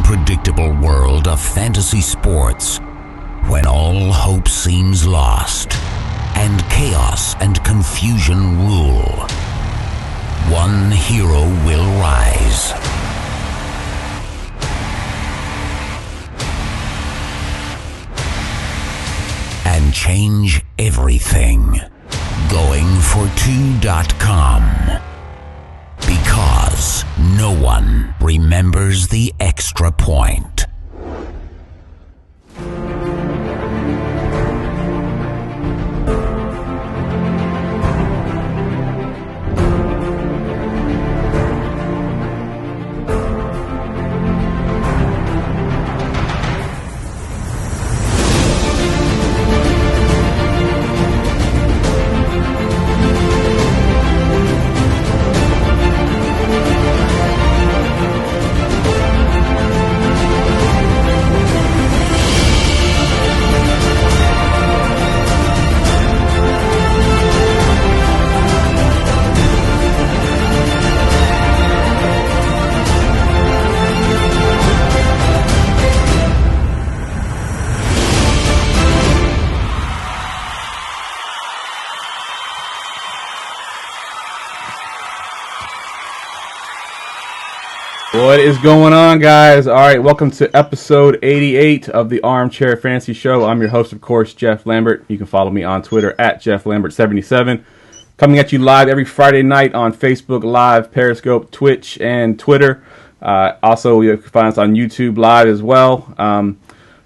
unpredictable world of fantasy sports, when all hope seems lost and chaos and confusion rule, one hero will rise. And change everything. GoingFor2.com. Because no one remembers the extra point. What is going on, guys? All right, welcome to episode 88 of the Armchair Fantasy Show. I'm your host, of course, Jeff Lambert. You can follow me on Twitter at JeffLambert77. Coming at you live every Friday night on Facebook Live, Periscope, Twitch, and Twitter. Also, you can find us on YouTube Live as well.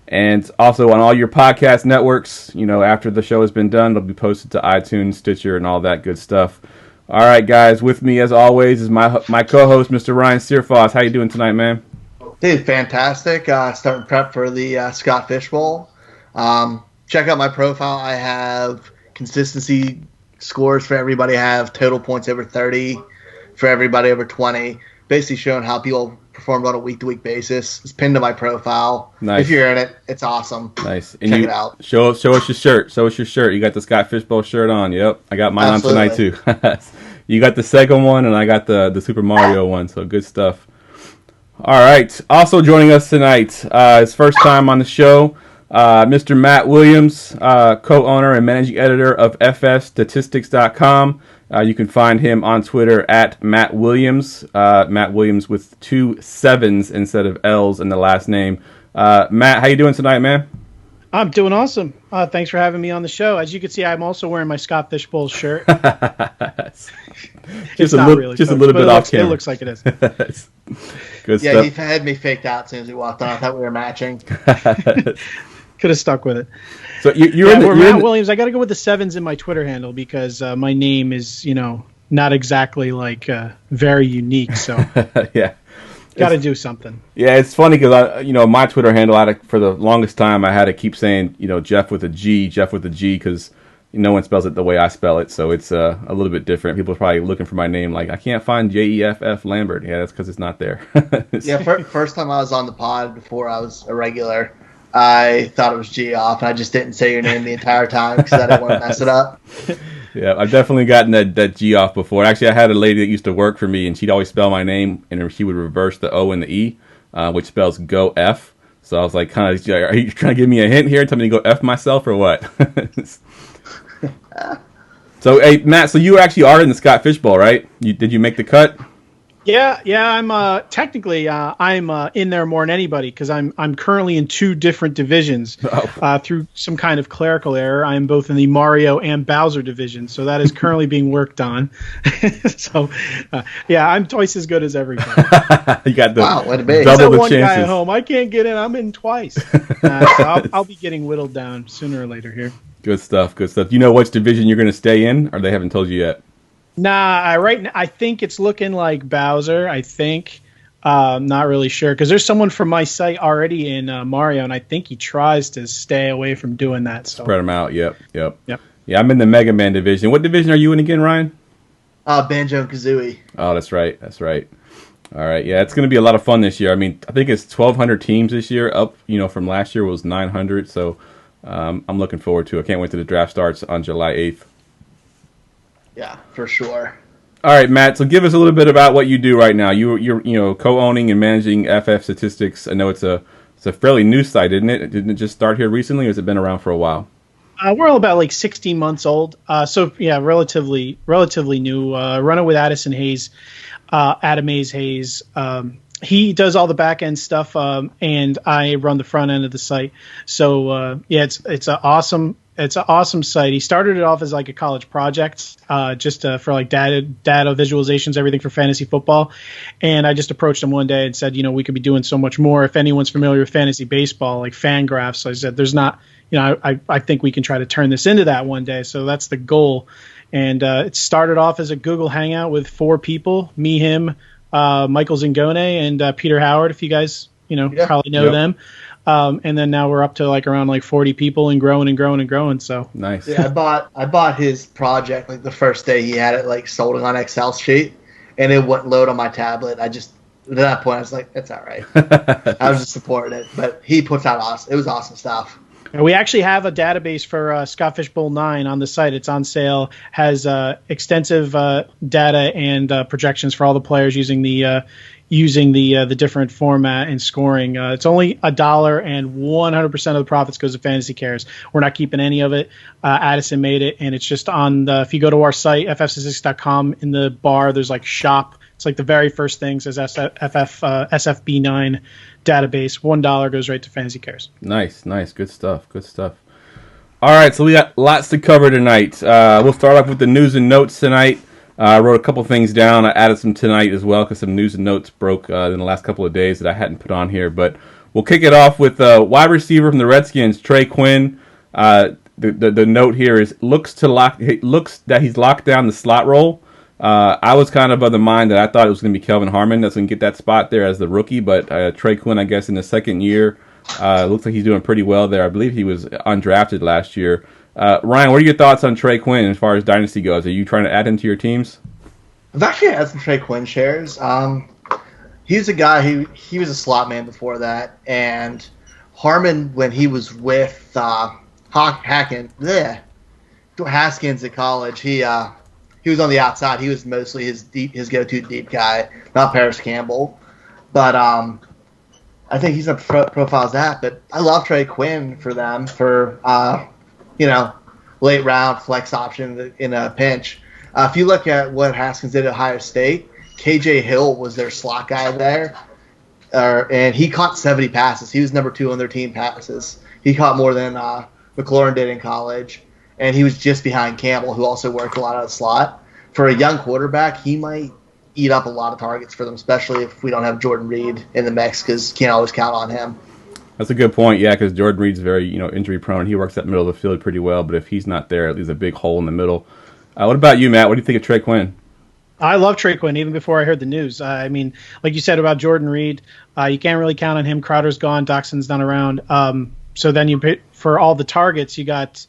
And also on all your podcast networks. You know, after the show has been done, it'll be posted to iTunes, Stitcher, and all that good stuff. All right, guys. With me, as always, is my co-host, Mr. Ryan Searfoss. How you doing tonight, man? Dude, fantastic. Starting prep for the Scott Fish Bowl. Check out my profile. I have consistency scores for everybody. I have total points over 30 for everybody over 20. Basically showing how people performed on a week-to-week basis. It's pinned to my profile. Nice. If you're in it, it's awesome. Nice. And Check it out. Show us your shirt. Show us your shirt. You got the Scott Fish Bowl shirt on. Yep. I got mine Absolutely. on tonight, too. You got the second one, and I got the Super Mario one, so good stuff. All right. Also joining us tonight, his first time on the show, Mr. Matt Williams, co-owner and managing editor of FSstatistics.com. You can find him on Twitter at Matt Williams. Matt Williams with 2 7s instead of L's in the last name. Matt, how you doing tonight, man? I'm doing awesome. Thanks for having me on the show. As you can see, I'm also wearing my Scott Fish Bowl shirt. just a little bit off camera. It looks like it is. Good Yeah, stuff. he had me faked out as soon as we walked on. I thought we were matching. Could have stuck with it. So you're Matt Williams. I got to go with the 7s in my Twitter handle because my name is, not exactly like very unique. So yeah. Got to do something. Yeah, it's funny because my Twitter handle, for the longest time, I had to keep saying, Jeff with a G, because no one spells it the way I spell it, so it's a little bit different. People are probably looking for my name, like, I can't find Jeff Lambert. Yeah, that's because it's not there. Yeah, first time I was on the pod before I was a regular, I thought it was G off, and I just didn't say your name the entire time because I didn't want to mess it up. Yeah, I've definitely gotten that G off before. Actually, I had a lady that used to work for me, and she'd always spell my name, and she would reverse the O and the E, which spells go F. So I was like, are you trying to give me a hint here? Tell me to go F myself or what? So, hey, Matt, so you actually are in the Scott Fish Bowl, right? Did you make the cut? Yeah, I'm technically I'm in there more than anybody because I'm currently in 2 different divisions through some kind of clerical error. I am both in the Mario and Bowser division, so that is currently being worked on. So, yeah, I'm twice as good as everybody. You got the wow, what a big. double the one chances. guy at home. I can't get in. I'm in twice. So I'll be getting whittled down sooner or later here. Good stuff. Good stuff. Do you know which division you're going to stay in, or they haven't told you yet? Nah, right now I think it's looking like Bowser. I think, not really sure because there's someone from my site already in Mario, and I think he tries to stay away from doing that. So. Spread them out. Yep. Yeah, I'm in the Mega Man division. What division are you in again, Ryan? Banjo and Kazooie. Oh, that's right. All right. Yeah, it's going to be a lot of fun this year. I mean, I think it's 1,200 teams this year. Up, from last year was 900. So I'm looking forward to it. I can't wait till the draft starts on July 8th. Yeah, for sure. All right, Matt. So give us a little bit about what you do right now. You're co-owning and managing FF Statistics. I know it's a fairly new site, isn't it? Didn't it just start here recently, or has it been around for a while? We're all about like 16 months old. So yeah, relatively new. Run it with Addison Hayes, Adam Hayes. He does all the back end stuff, and I run the front end of the site. So it's an awesome site. He started it off as like a college project, just for like data visualizations, everything for fantasy football. And I just approached him one day and said, we could be doing so much more. If anyone's familiar with fantasy baseball, like Fangraphs, I said, there's not. I think we can try to turn this into that one day. So that's the goal. And it started off as a Google Hangout with 4 people, me, him, Michael Zingone, and Peter Howard, if you guys, probably know them. And then now we're up to like around like 40 people and growing and growing and growing. So nice. Yeah, I bought his project like the first day he had it like sold on Excel sheet, and it wouldn't load on my tablet. At that point I was like, it's all right. I was just supporting it, but he puts out awesome. It was awesome stuff. We actually have a database for Scott Fishbowl 9 on the site. It's on sale. Has extensive data and projections for all the players using the different format and scoring. It's only $1, and 100% of the profits goes to Fantasy Cares. We're not keeping any of it. Addison made it, and it's just on the. If you go to our site ffstatistics.com, in the bar there's like shop. It's like the very first thing says SFB9 database. $1 goes right to Fantasy Cares. Nice. Good stuff. All right, so we got lots to cover tonight. We'll start off with the news and notes tonight. I wrote a couple things down. I added some tonight as well because some news and notes broke in the last couple of days that I hadn't put on here. But we'll kick it off with wide receiver from the Redskins, Trey Quinn. The note here is looks that he's locked down the slot role. I was kind of the mind that I thought it was going to be Kelvin Harmon that's going to get that spot there as the rookie, but Trey Quinn, I guess, in the second year, looks like he's doing pretty well there. I believe he was undrafted last year. Ryan, what are your thoughts on Trey Quinn as far as Dynasty goes? Are you trying to add him to your teams? I've actually had some Trey Quinn shares. He's a guy he was a slot man before that, and Harmon, when he was with Haskins at college, he was on the outside. He was mostly his go-to deep guy, not Paris Campbell. But I think he's not profile as that. But I love Trey Quinn for them for late round flex option in a pinch. If you look at what Haskins did at Ohio State, KJ Hill was their slot guy there, and he caught 70 passes. He was number 2 on their team passes. He caught more than McLaurin did in college. And he was just behind Campbell, who also worked a lot out of the slot. For a young quarterback, he might eat up a lot of targets for them, especially if we don't have Jordan Reed in the mix, because you can't always count on him. That's a good point, yeah, because Jordan Reed's very injury prone. He works that middle of the field pretty well, but if he's not there, there's a big hole in the middle. What about you, Matt? What do you think of Trey Quinn? I love Trey Quinn, even before I heard the news. I mean, like you said about Jordan Reed, you can't really count on him. Crowder's gone, Doxson's not around. So then you pay for all the targets, you got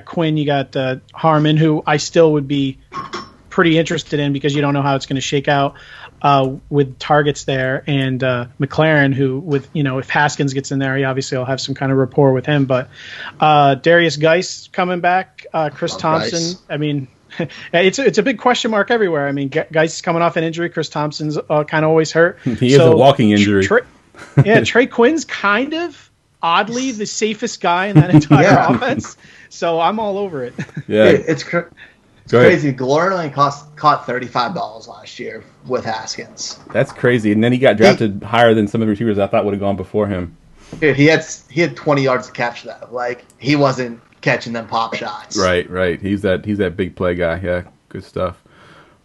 Quinn, you got Harmon, who I still would be pretty interested in because you don't know how it's going to shake out with targets there, and McLaurin, who with if Haskins gets in there, he obviously will have some kind of rapport with him. But Darius Geis coming back, Chris Thompson. Geis. I mean, it's a big question mark everywhere. I mean, Geis is coming off an injury. Chris Thompson's kind of always hurt. He is a walking injury. Trey Quinn's kind of oddly the safest guy in that entire offense. So I'm all over it. Yeah, it's crazy. Galore only caught $35 last year with Haskins. That's crazy. And then he got drafted higher than some of the receivers I thought would have gone before him. Dude, he had 20 yards to catch though. Like he wasn't catching them pop shots. Right. He's that big play guy. Yeah, good stuff.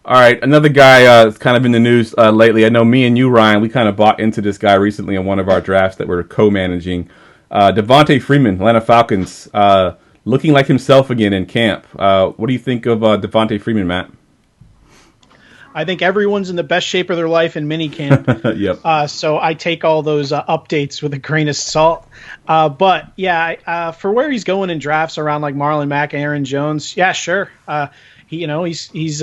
All right, another guy that's kind of in the news lately. I know me and you, Ryan, we kind of bought into this guy recently in one of our drafts that we're co-managing. Devontae Freeman, Atlanta Falcons, looking like himself again in camp. What do you think of Devontae Freeman, Matt? I think everyone's in the best shape of their life in minicamp. Yep. So I take all those updates with a grain of salt. But yeah, for where he's going in drafts around like Marlon Mack, Aaron Jones, yeah, sure. He's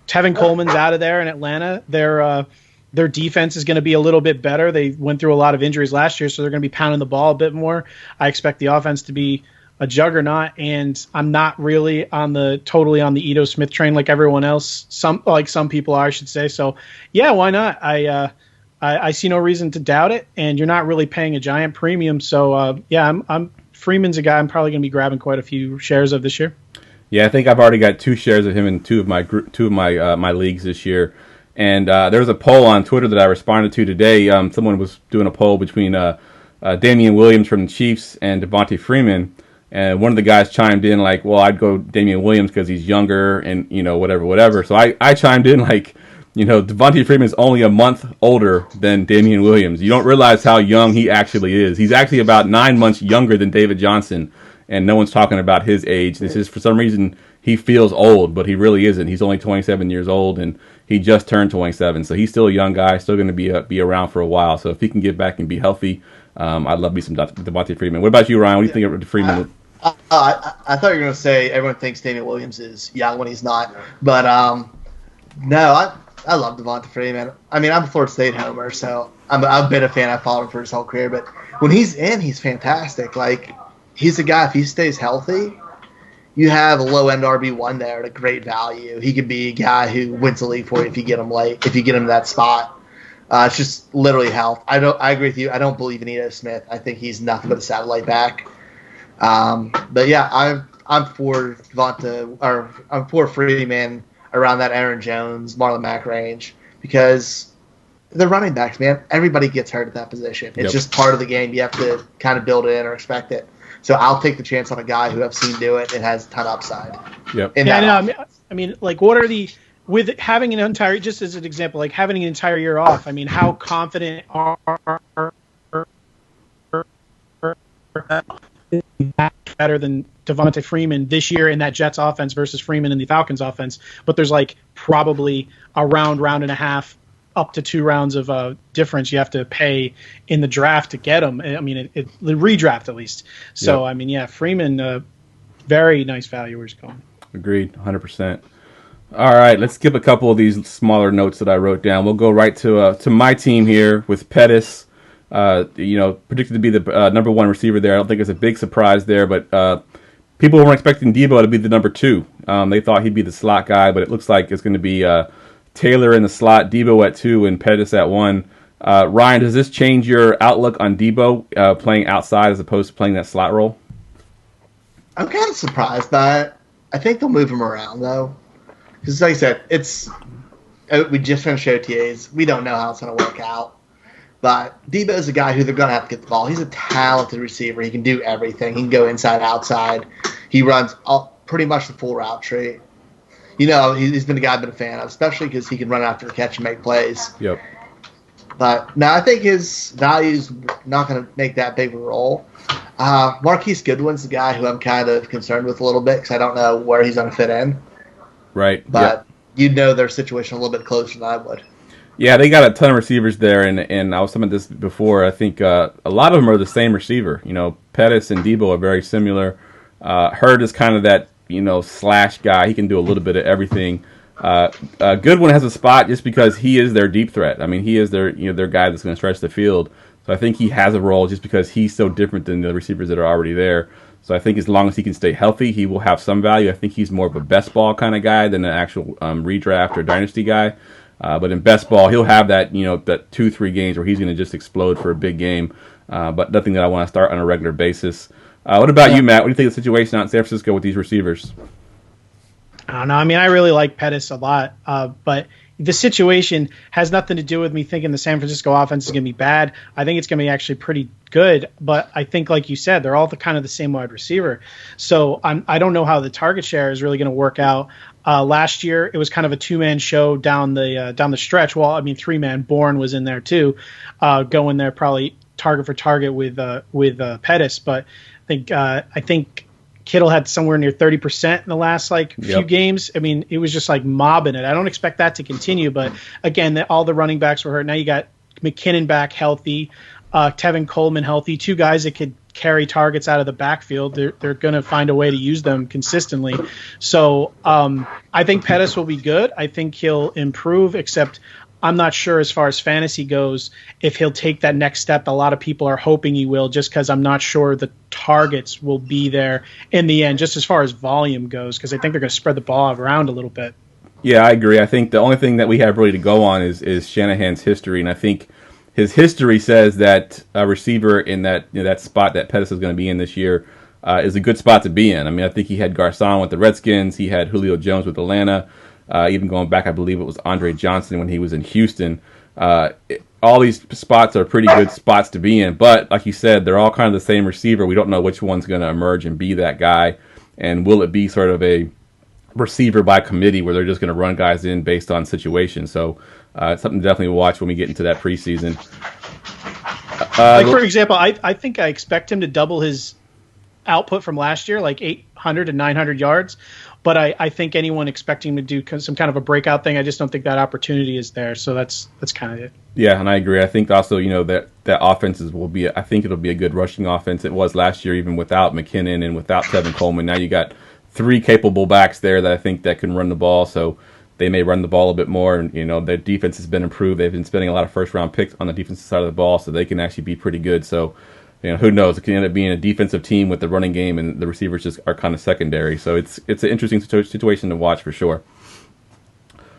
Tevin Coleman's out of there in Atlanta. Their defense is going to be a little bit better. They went through a lot of injuries last year, so they're going to be pounding the ball a bit more. I expect the offense to be a juggernaut, and I'm not really totally on the Ito Smith train like everyone else. Some people are, I should say. So yeah, why not? I see no reason to doubt it, and you're not really paying a giant premium. So yeah, I'm Freeman's a guy I'm probably going to be grabbing quite a few shares of this year. Yeah, I think I've already got 2 shares of him in two of my my leagues this year. And there was a poll on Twitter that I responded to today. Someone was doing a poll between Damian Williams from the Chiefs and Devontae Freeman. And one of the guys chimed in like, well, I'd go Damian Williams because he's younger and, whatever. So I chimed in like, Devontae Freeman's only a month older than Damian Williams. You don't realize how young he actually is. He's actually about 9 months younger than David Johnson. And no one's talking about his age. This is, for some reason, he feels old, but he really isn't. He's only 27 years old, and he just turned 27. So he's still a young guy, still going to be around for a while. So if he can get back and be healthy, I'd love to be some Devontae Freeman. What about you, Ryan? What do you think of Freeman? I thought you were going to say everyone thinks Damian Williams is young when he's not. But no, I love Devontae Freeman. I mean, I'm a Florida State homer, so I've been a fan. I've followed him for his whole career. But when he's in, he's fantastic. Like, he's a guy, if he stays healthy, you have a low-end RB1 there at a great value. He could be a guy who wins the league for you if you get him late, if you get him to that spot. It's just literally health. I agree with you. I don't believe in Ito Smith. I think he's nothing but a satellite back. But yeah, I'm for Devonta, or I'm for Freeman around that Aaron Jones, Marlon Mack range, because the running backs, man, everybody gets hurt at that position. It's just part of the game. You have to kind of build it in or expect it. So I'll take the chance on a guy who I've seen do it and has a ton of upside. Yep. I mean, like, what are the – with having an entire – just as an example, like having an entire year off, I mean, how confident are better than Devontae Freeman this year in that Jets offense versus Freeman in the Falcons offense? But there's, like, probably a round and a half, up to 2 rounds of difference you have to pay in the draft to get him. I mean, the redraft at least. So, yep. I mean, yeah, Freeman, very nice value where he's going. Agreed, 100%. All right, let's skip a couple of these smaller notes that I wrote down. We'll go right to my team here with Pettis. Predicted to be the number 1 receiver there. I don't think it's a big surprise there, but people weren't expecting Debo to be the number 2. They thought he'd be the slot guy, but it looks like it's going to be Taylor in the slot, Debo at 2, and Pettis at 1. Ryan, does this change your outlook on Debo playing outside as opposed to playing that slot role? I'm kind of surprised by it. I think they'll move him around, though. Because, like I said, we just finished OTAs. We don't know how it's going to work out. But Debo's a guy who they're going to have to get the ball. He's a talented receiver. He can do everything. He can go inside, outside. He runs pretty much the full route tree. He's been a guy I've been a fan of, especially because he can run after the catch and make plays. Yep. But no, I think his value's not going to make that big of a role. Marquise Goodwin's the guy who I'm kind of concerned with a little bit because I don't know where he's going to fit in. Right. But you'd know their situation a little bit closer than I would. Yeah, they got a ton of receivers there, and I was talking about this before. I think a lot of them are the same receiver. Pettis and Debo are very similar. Hurd is kind of that, slash guy. He can do a little bit of everything. Goodwin has a spot just because he is their deep threat. I mean, he is their guy that's going to stretch the field. So I think he has a role just because he's so different than the receivers that are already there. So I think as long as he can stay healthy, he will have some value. I think he's more of a best ball kind of guy than an actual redraft or dynasty guy. But in best ball, he'll have that, that 2-3 games where he's going to just explode for a big game. But nothing that I want to start on a regular basis. What about you, Matt? What do you think of the situation out in San Francisco with these receivers? I don't know. I mean, I really like Pettis a lot, but the situation has nothing to do with me thinking the San Francisco offense is going to be bad. I think it's going to be actually pretty good, but I think, like you said, they're all kind of the same wide receiver. So I don't know how the target share is really going to work out. Last year, it was kind of a 2-man show down the stretch. Well, I mean, 3-man. Bourne was in there too, going there probably target for target with Pettis, but I think Kittle had somewhere near 30% in the last few games. I mean, it was just like mobbing it. I don't expect that to continue, but again, all the running backs were hurt. Now you got McKinnon back healthy, Tevin Coleman healthy, 2 guys that could carry targets out of the backfield. They're going to find a way to use them consistently. So I think Pettis will be good. I think he'll improve, except I'm not sure as far as fantasy goes if he'll take that next step. A lot of people are hoping he will, just because I'm not sure the targets will be there in the end, just as far as volume goes, because I think they're going to spread the ball around a little bit. Yeah, I agree. I think the only thing that we have really to go on is Shanahan's history, and I think his history says that a receiver in that that spot that Pettis is going to be in this year is a good spot to be in. I mean, I think he had Garcon with the Redskins, he had Julio Jones with Atlanta, even going back, I believe it was Andre Johnson when he was in Houston. All these spots are pretty good spots to be in, but like you said, they're all kind of the same receiver. We don't know which one's going to emerge and be that guy, and will it be sort of a receiver by committee where they're just going to run guys in based on situation. So it's something to definitely watch when we get into that preseason. Like, for example, I think I expect him to double his output from last year, like 800 to 900 yards. But I think anyone expecting him to do some kind of a breakout thing, I just don't think that opportunity is there. So that's kind of it. Yeah, and I agree. I think also, that offenses will be, I think it'll be a good rushing offense. It was last year, even without McKinnon and without Tevin Coleman. Now you got 3 capable backs there that I think that can run the ball, so they may run the ball a bit more. And their defense has been improved. They've been spending a lot of first-round picks on the defensive side of the ball, so they can actually be pretty good. So, who knows? It can end up being a defensive team with the running game, and the receivers just are kind of secondary. So it's an interesting situation to watch for sure.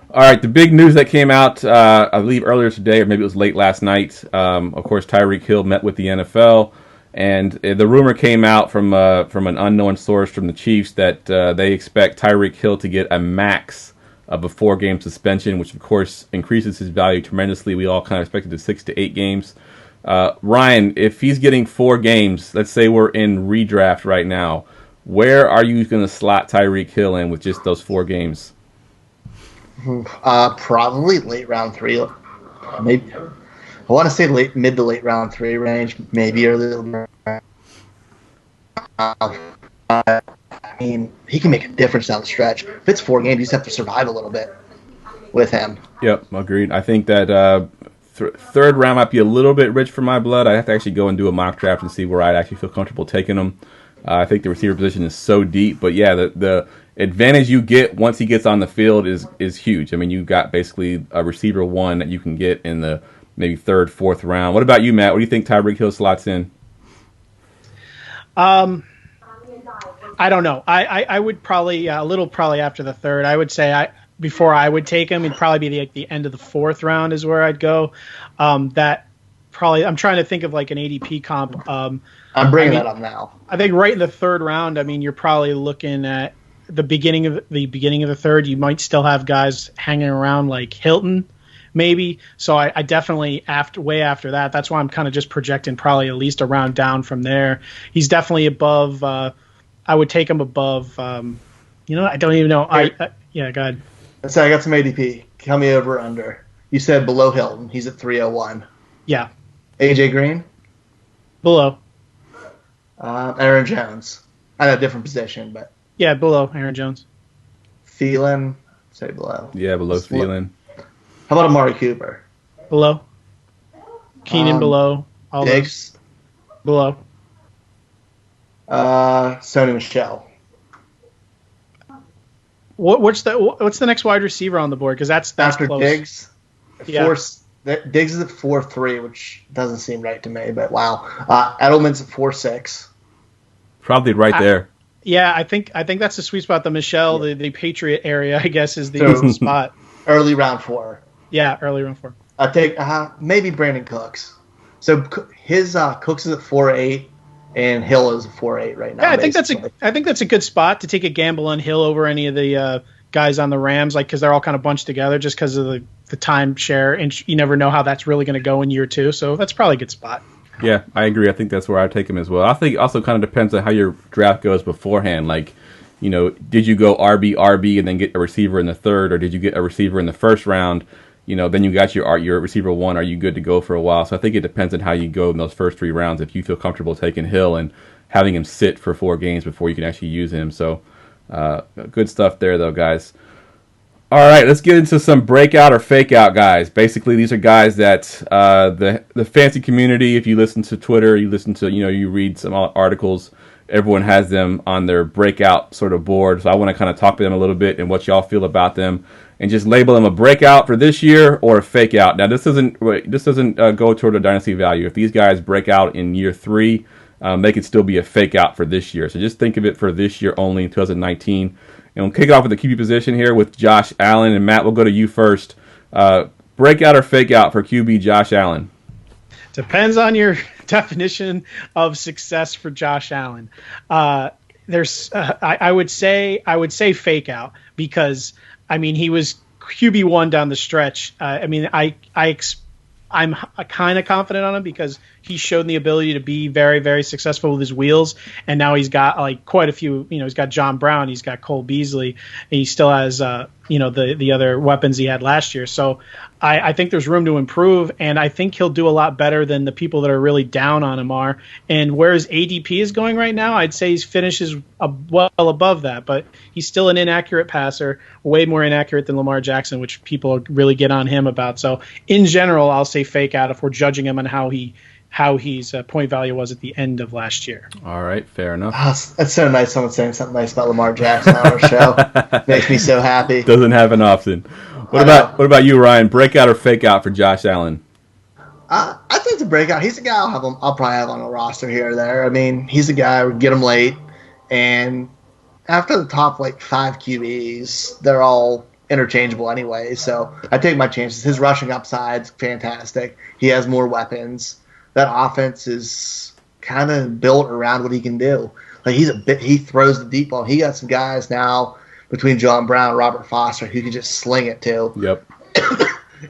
All right, the big news that came out, I believe earlier today, or maybe it was late last night. Of course, Tyreek Hill met with the NFL. And the rumor came out from an unknown source from the Chiefs that they expect Tyreek Hill to get a max of a 4-game suspension, which of course increases his value tremendously. We all kind of expected the 6 to 8 games. Ryan, if he's getting 4 games, let's say we're in redraft right now, where are you going to slot Tyreek Hill in with just those 4 games? Probably late round 3, maybe. I want to say mid to late round 3 range, maybe early. I mean, he can make a difference down the stretch. If it's 4 games, you just have to survive a little bit with him. Yep, agreed. I think that third round might be a little bit rich for my blood. I have to actually go and do a mock draft and see where I'd actually feel comfortable taking him. I think the receiver position is so deep, but yeah, the advantage you get once he gets on the field is huge. I mean, you've got basically a receiver 1 that you can get in the maybe 3rd, 4th round. What about you, Matt? What do you think Tyreek Hill slots in? I don't know. I would probably a little probably after the 3rd. I would say before I would take him, it'd probably be the end of the 4th round is where I'd go. That probably I'm trying to think of like an ADP comp. I'm bringing that up now. I think right in the 3rd round. I mean, you're probably looking at the beginning of the 3rd. You might still have guys hanging around like Hilton. Maybe. So I definitely way after that. That's why I'm kind of just projecting probably at least a round down from there. He's definitely above. I would take him above. I don't even know. Yeah, go ahead. So I got some ADP. Tell me over or under. You said below Hilton. He's at 301. Yeah. AJ Green. Below. Aaron Jones. I know, different position, but yeah, below Aaron Jones. Thielen. Say below. Yeah, below Thielen. How about Amari Cooper? Below. Keenan below. All Diggs? Those. Below. Sony Michel. What's the next wide receiver on the board? Because that's after close. Diggs. Yeah. Diggs is at 4.3, which doesn't seem right to me, but wow. Edelman's at 4.6. Probably right there. Yeah, I think that's the sweet spot. The Michelle, the Patriot area, I guess, is the spot. Early round 4. Yeah, early round 4. I take maybe Brandon Cooks. So his Cooks is at 4.8, and Hill is at 4.8 right now. Yeah, I think that's a good spot to take a gamble on Hill over any of the guys on the Rams, like because they're all kind of bunched together just because of the timeshare, and you never know how that's really going to go in year 2. So that's probably a good spot. Yeah, I agree. I think that's where I'd take him as well. I think it also kind of depends on how your draft goes beforehand. Like, did you go RB and then get a receiver in the 3rd, or did you get a receiver in the 1st round? Then you got your receiver 1. Are you good to go for a while? So I think it depends on how you go in those first 3 rounds. If you feel comfortable taking Hill and having him sit for 4 games before you can actually use him. So good stuff there, though, guys. All right, let's get into some breakout or fake out guys. Basically, these are guys that the fantasy community, if you listen to Twitter, you listen to, you read some articles, everyone has them on their breakout sort of board. So I want to kind of talk to them a little bit and what y'all feel about them. and just label him a breakout for this year or a fake out. Now, this doesn't go toward a dynasty value. If these guys break out in year 3, they could still be a fake out for this year. So just think of it for this year only, 2019. And we'll kick it off with the QB position here with Josh Allen. And Matt, we'll go to you first. Breakout or fake out for QB Josh Allen? Depends on your definition of success for Josh Allen. I would say fake out because he was QB1 down the stretch. I'm kind of confident on him because he showed the ability to be very, very successful with his wheels, and now he's got quite a few. He's got John Brown, he's got Cole Beasley, and he still has the other weapons he had last year. So I think there's room to improve, and I think he'll do a lot better than the people that are really down on him are. And where his ADP is going right now, I'd say he finishes well above that, but he's still an inaccurate passer, way more inaccurate than Lamar Jackson, which people really get on him about. So in general, I'll say fake out if we're judging him on how his point value was at the end of last year. All right, fair enough. Oh, that's so nice. Someone saying something nice about Lamar Jackson on our show makes me so happy. Doesn't happen often. What about you, Ryan? Breakout or fake out for Josh Allen? I think it's a breakout. He's a guy I'll probably have on a roster here or there. He's a guy we get him late, and after the top 5 QBs, they're all interchangeable anyway. So I take my chances. His rushing upside's fantastic. He has more weapons. That offense is kind of built around what he can do. He throws the deep ball. He got some guys now between John Brown and Robert Foster who can just sling it too. Yep.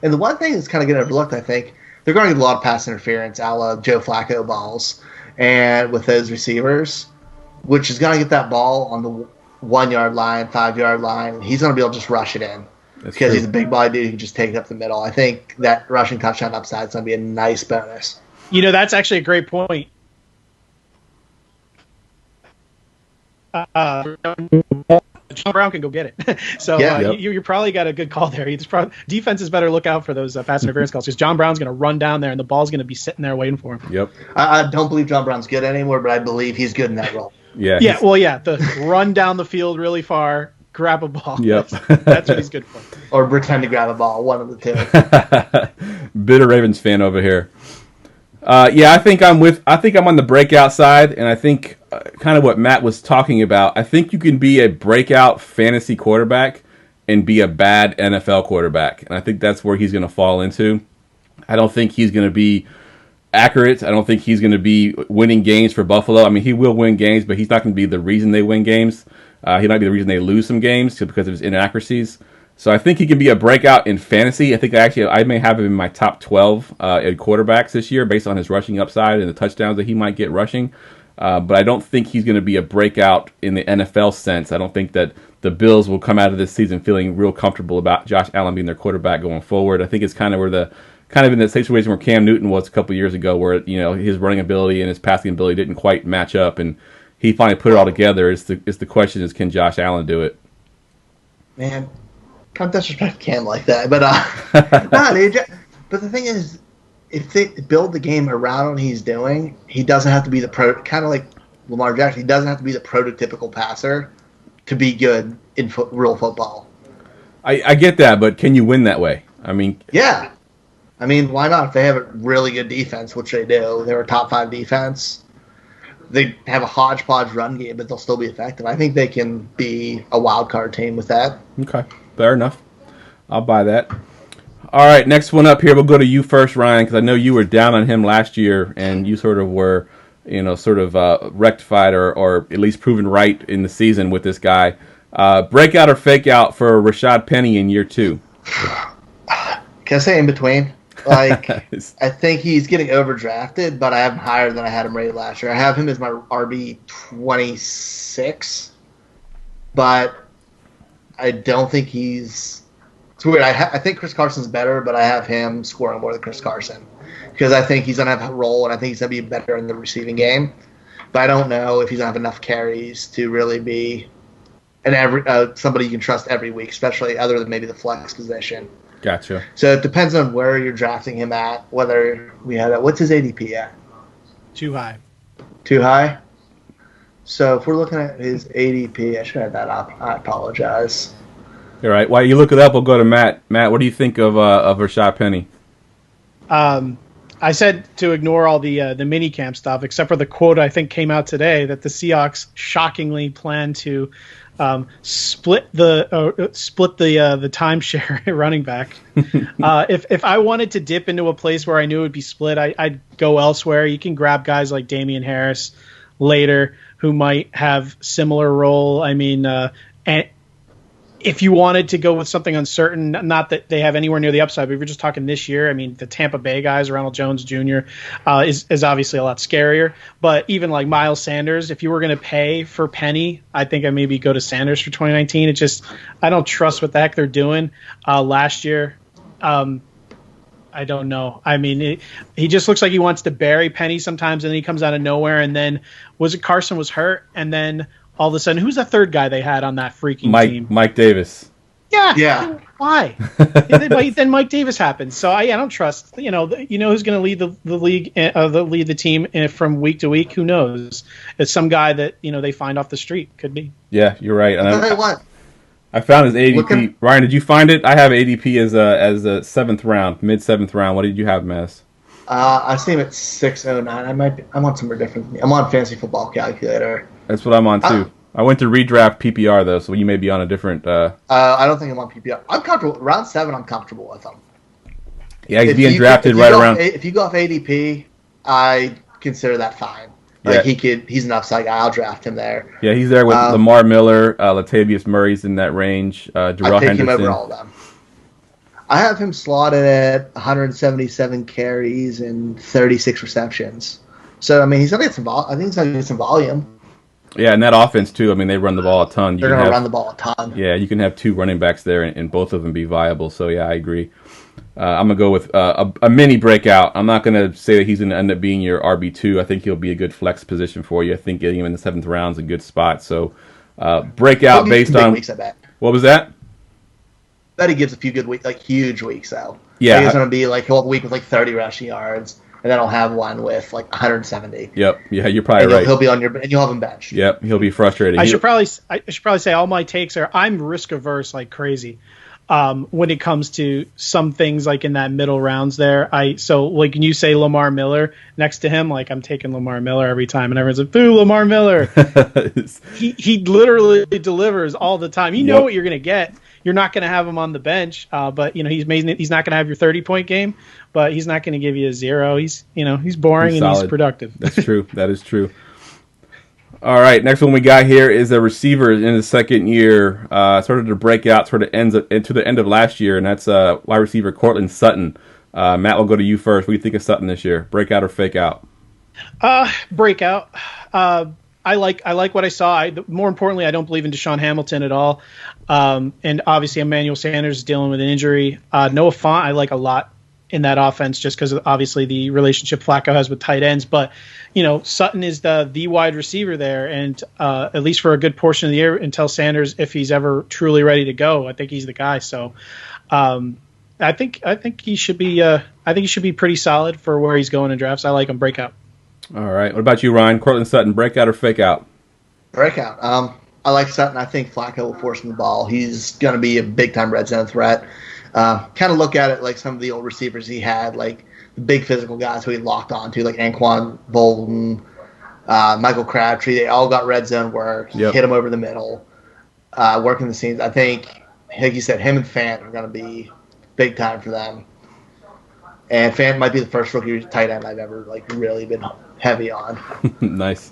And the one thing that's kind of getting overlooked, I think, they're going to get a lot of pass interference, a la Joe Flacco balls, and with those receivers, which is going to get that ball on the 1-yard line, 5-yard line. He's going to be able to just rush it in. Because he's a big body dude who can just take it up the middle. I think that rushing touchdown upside is going to be a nice bonus. That's actually a great point. John Brown can go get it. So you probably got a good call there. Defenses better look out for those pass interference calls because John Brown's going to run down there and the ball's going to be sitting there waiting for him. Yep. I don't believe John Brown's good anymore, but I believe he's good in that role. Yeah. The run down the field really far, grab a ball. Yep. That's what he's good for. Or pretend to grab a ball, one of the two. Bitter Ravens fan over here. I think I'm on the breakout side, and I think kind of what Matt was talking about. I think you can be a breakout fantasy quarterback and be a bad NFL quarterback, and I think that's where he's going to fall into. I don't think he's going to be accurate. I don't think he's going to be winning games for Buffalo. He will win games, but he's not going to be the reason they win games. He might be the reason they lose some games because of his inaccuracies. So I think he can be a breakout in fantasy. I think I may have him in my top 12 at quarterbacks this year based on his rushing upside and the touchdowns that he might get rushing. But I don't think he's going to be a breakout in the NFL sense. I don't think that the Bills will come out of this season feeling real comfortable about Josh Allen being their quarterback going forward. I think it's kind of in the situation where Cam Newton was a couple years ago, where his running ability and his passing ability didn't quite match up, and he finally put it all together. The question is, can Josh Allen do it? Man. Can't disrespect Cam like that, but but the thing is, if they build the game around what he's doing, he doesn't have to be kind of like Lamar Jackson. He doesn't have to be the prototypical passer to be good in real football. I get that, but can you win that way? Yeah, why not? If they have a really good defense, which they do, they're a top 5 defense. They have a hodgepodge run game, but they'll still be effective. I think they can be a wild card team with that. Okay. Fair enough. I'll buy that. All right, next one up here. We'll go to you first, Ryan, because I know you were down on him last year, and you sort of were, rectified or at least proven right in the season with this guy. Breakout or fake out for Rashad Penny in year 2? Can I say in between? I think he's getting overdrafted, but I have him higher than I had him rated last year. I have him as my RB 26, but I don't think it's weird. I think Chris Carson's better, but I have him scoring more than Chris Carson because I think he's going to have a role, and I think he's going to be better in the receiving game. But I don't know if he's going to have enough carries to really be somebody you can trust every week, especially other than maybe the flex position. Gotcha. So it depends on where you're drafting him at, whether we had what's his ADP at? Too high. Too high? So if we're looking at his ADP, I should have that up. I apologize. All right. While you look it up, we'll go to Matt. Matt, what do you think of Rashad Penny? I said to ignore all the mini camp stuff, except for the quote I think came out today that the Seahawks shockingly plan to split the timeshare running back. If I wanted to dip into a place where I knew it would be split, I'd go elsewhere. You can grab guys like Damian Harris later who might have similar role. I mean, and if you wanted to go with something uncertain, not that they have anywhere near the upside, but if you're just talking this year, I mean, the Tampa Bay guys, Ronald Jones Jr., is obviously a lot scarier. But even like Miles Sanders, if you were going to pay for Penny, I think I maybe go to Sanders for 2019. It just, I don't trust what the heck they're doing. Last year, I don't know. I mean, he just looks like he wants to bury Penny sometimes, and then he comes out of nowhere. And then Carson was hurt, and then all of a sudden, who's the third guy they had on that freaking team? Mike Davis. Yeah. Why? then Mike Davis happens. So I don't trust. You know who's going to lead the league, lead the team from week to week. Who knows? It's some guy that they find off the street. Could be. Yeah, you're right. And What? I found his ADP. Ryan, did you find it? I have ADP as a seventh round, mid seventh round. What did you have, Mass? I see him at 609. I'm on somewhere different than me. I'm on Fantasy Football Calculator. That's what I'm on too. I went to redraft PPR though, so you may be on a different. I don't think I'm on PPR. I'm comfortable. Round 7, I'm comfortable with him. Yeah, he's being drafted right around. If you go off ADP, I consider that fine. Like he's an upside guy. I'll draft him there. Yeah, he's there with Lamar Miller, Latavius Murray's in that range. Jarrell I take Henderson. him over all of them. I have him slotted at 177 carries and 36 receptions. So I mean, he's gonna get some. I think he's gonna get some volume. Yeah, and that offense too. I mean, they run the ball a ton. They're gonna run the ball a ton. Yeah, you can have two running backs there, and both of them be viable. So yeah, I agree. I'm gonna go with a mini breakout. I'm not gonna say that he's gonna end up being your RB2. I think he'll be a good flex position for you. I think getting him in the 7th round is a good spot. So breakout based on weeks, I bet. What was that? Bet he gives a few good weeks, like huge weeks though. Yeah, he's gonna be like he'll have a week with like 30 rushing yards, and then I'll have one with like 170. Yep. Yeah, you're probably right. He'll be on your, and you'll have him benched. Yep. He'll be frustrated. I should probably say all my takes are I'm risk averse like crazy. When it comes to some things like in that middle rounds there, so like when you say Lamar Miller next to him, like I'm taking Lamar Miller every time, and everyone's like, "Boo, Lamar Miller!" he literally delivers all the time. You know what you're gonna get. You're not gonna have him on the bench, but he's not gonna have your 30-point game, but he's not gonna give you a 0. He's boring and he's productive. That's true. That is true. All right, next one we got here is a receiver in his second year, started to break out, sort of ends into the end of last year, and that's wide receiver Courtland Sutton. Matt, we'll go to you first. What do you think of Sutton this year? Breakout or fake out? Breakout. I like what I saw. More importantly, I don't believe in Deshaun Hamilton at all. And obviously, Emmanuel Sanders is dealing with an injury. Noah Fant, I like a lot in that offense just because of obviously the relationship Flacco has with tight ends. But, Sutton is the wide receiver there. And at least for a good portion of the year until Sanders, if he's ever truly ready to go, I think he's the guy. So I think he should be pretty solid for where he's going in drafts. I like him. Breakout. All right. What about you, Ryan? Courtland Sutton, breakout or fake out? Breakout. I like Sutton. I think Flacco will force him the ball. He's going to be a big-time red zone threat. Kind of look at it like some of the old receivers he had, like the big physical guys who he locked onto, like Anquan Bolden, Michael Crabtree. They all got red zone work. He hit him over the middle, working the seams. I think, like you said, him and Fant are going to be big time for them. And Fant might be the first rookie tight end I've ever really been heavy on. Nice.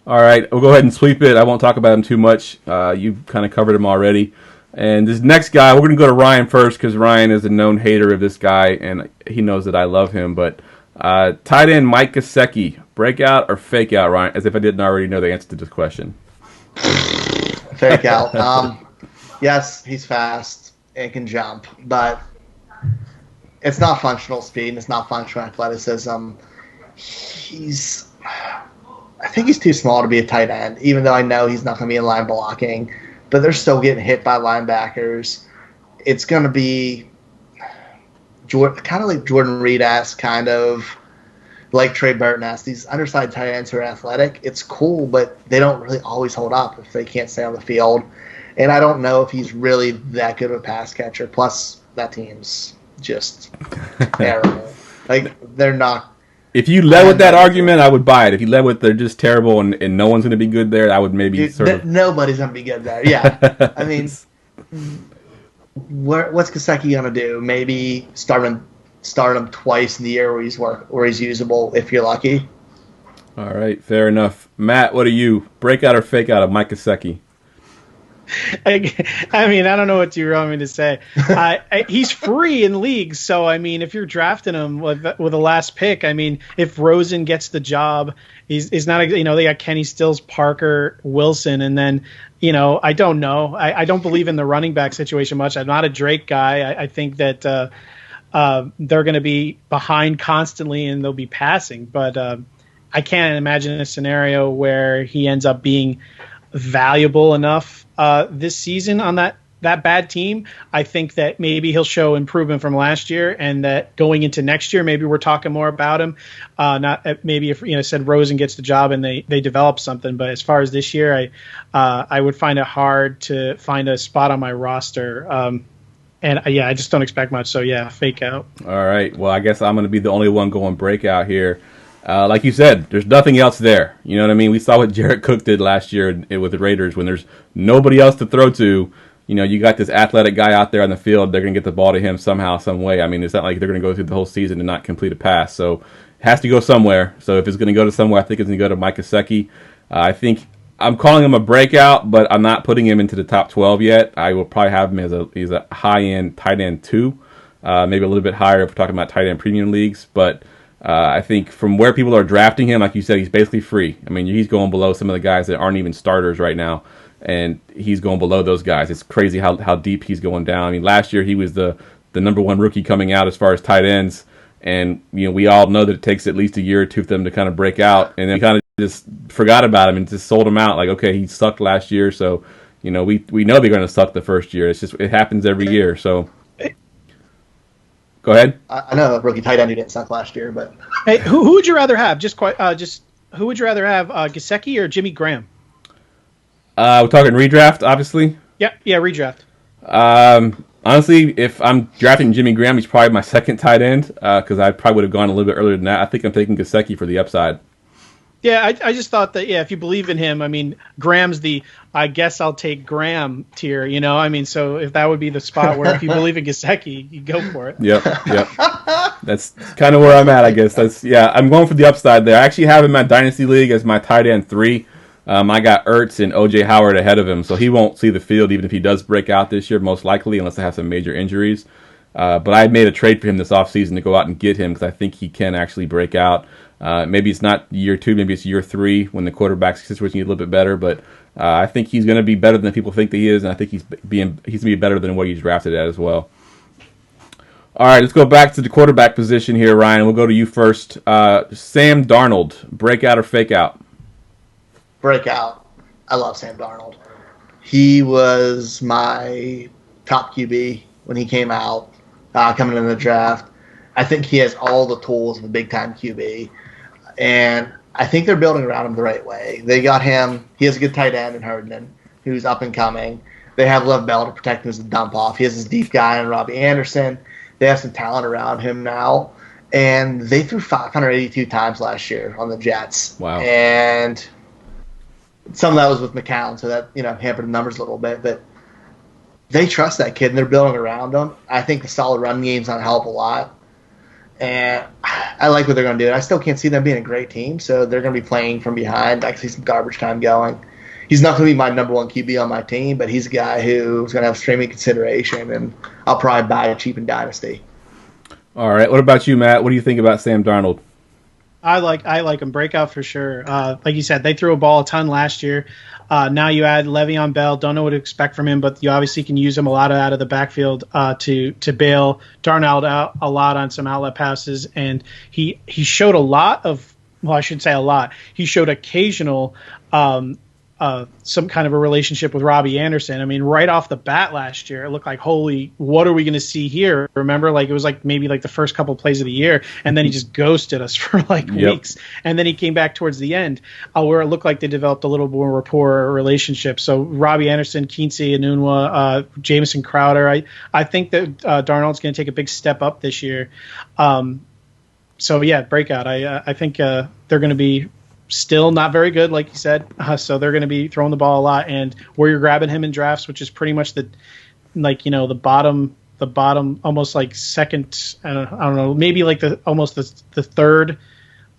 All right, we'll go ahead and sweep it. I won't talk about him too much. You've kind of covered him already. And this next guy, we're going to go to Ryan first because Ryan is a known hater of this guy, and he knows that I love him. But tight end Mike Gesicki, breakout or fake out, Ryan? As if I didn't already know the answer to this question. Fake out. Yes, he's fast and can jump, but it's not functional speed and it's not functional athleticism. I think he's too small to be a tight end, even though I know he's not going to be in line blocking. But they're still getting hit by linebackers. It's going to be kind of like Jordan Reed-esque, kind of like Trey Burton-esque. These undersized tight ends who are athletic, it's cool, but they don't really always hold up if they can't stay on the field. And I don't know if he's really that good of a pass catcher. Plus, that team's just terrible. Like, they're not. If you led with that argument, I would buy it. If you led with they're just terrible and no one's going to be good there, I would maybe nobody's going to be good there. Yeah. I mean, what's Gesicki going to do? Maybe start him twice in the year where he's usable if you're lucky. All right, fair enough. Matt, what are you? Breakout or fake out of Mike Gesicki? I mean, I don't know what you want me to say. He's free in leagues, so I mean, if you're drafting him with a last pick, I mean, if Rosen gets the job, he's not. They got Kenny Stills, Parker, Wilson, and then I don't know. I don't believe in the running back situation much. I'm not a Drake guy. I think that they're going to be behind constantly and they'll be passing, but I can't imagine a scenario where he ends up being valuable enough this season on that bad team. I think that maybe he'll show improvement from last year, and that going into next year, maybe we're talking more about him. Not maybe if said Rosen gets the job and they develop something, but as far as this year, I would find it hard to find a spot on my roster. I just don't expect much. So yeah, fake out. All right. Well, I guess I'm going to be the only one going breakout here. Like you said, there's nothing else there. You know what I mean? We saw what Jared Cook did last year with the Raiders. When there's nobody else to throw to, you got this athletic guy out there on the field. They're going to get the ball to him somehow, some way. I mean, it's not like they're going to go through the whole season and not complete a pass. So it has to go somewhere. So if it's going to go to somewhere, I think it's going to go to Mike Gesicki. I think I'm calling him a breakout, but I'm not putting him into the top 12 yet. I will probably have him as a high-end tight end 2, maybe a little bit higher if we're talking about tight end premium leagues, but I think from where people are drafting him, like you said, he's basically free. I mean, he's going below some of the guys that aren't even starters right now, and he's going below those guys. It's crazy how deep he's going down. I mean, last year he was the number one rookie coming out as far as tight ends, and we all know that it takes at least a year or two for them to kind of break out, and then kind of just forgot about him and just sold him out. Like, okay, he sucked last year, so we know they're going to suck the first year. It happens every year, so. Go ahead. I know a rookie tight end who didn't suck last year, but hey, who would you rather have? Who would you rather have, Gesicki or Jimmy Graham? We're talking redraft, obviously. Yeah, redraft. Honestly, if I'm drafting Jimmy Graham, he's probably my second tight end because I probably would have gone a little bit earlier than that. I think I'm taking Gesicki for the upside. Yeah, I just thought that, if you believe in him, I mean, Graham's I guess I'll take Graham tier, I mean, so if that would be the spot where if you believe in Gesicki, you go for it. Yep. That's kind of where I'm at, I guess. I'm going for the upside there. I actually have him at Dynasty League as my tight end 3. I got Ertz and O.J. Howard ahead of him, so he won't see the field even if he does break out this year, most likely, unless I have some major injuries. But I made a trade for him this offseason to go out and get him because I think he can actually break out. Maybe it's not year 2, maybe it's year 3 when the quarterback situation gets a little bit better. But I think he's going to be better than people think that he is, and I think he's going to be better than what he's drafted at as well. All right, let's go back to the quarterback position here, Ryan. We'll go to you first. Sam Darnold, breakout or fake out? Breakout. I love Sam Darnold. He was my top QB when he came out, coming in the draft. I think he has all the tools of a big-time QB. And I think they're building around him the right way. They got him. He has a good tight end in Herdman, who's up and coming. They have Lev Bell to protect him as a dump off. He has his deep guy in Robbie Anderson. They have some talent around him now. And they threw 582 times last year on the Jets. Wow. And some of that was with McCown, so that hampered the numbers a little bit. But they trust that kid, and they're building around him. I think the solid run game's going to help a lot. And I like what they're going to do. I still can't see them being a great team, so they're going to be playing from behind. I can see some garbage time going. He's not going to be my number one QB on my team, but he's a guy who's going to have streaming consideration, and I'll probably buy it cheap in Dynasty. All right. What about you, Matt? What do you think about Sam Darnold? I like him. Breakout for sure. Like you said, they threw a ball a ton last year. Now you add Le'Veon Bell. Don't know what to expect from him, but you obviously can use him a lot out of the backfield to bail Darnold out a lot on some outlet passes. And he showed a lot of, well, I should say a lot. He showed occasional some kind of a relationship with Robbie Anderson. I mean, right off the bat last year, it looked like, holy, what are we going to see here? Remember, like it was like maybe like the first couple plays of the year, and then he just ghosted us for like weeks, and then he came back towards the end, where it looked like they developed a little more rapport or relationship. So Robbie Anderson, Quincy Enunwa, Jamison Crowder, I think that Darnold's going to take a big step up this year. So yeah, breakout. I think they're going to be still not very good, like you said. So they're going to be throwing the ball a lot, and where you're grabbing him in drafts, which is pretty much the bottom, almost like second. I don't know, maybe like the third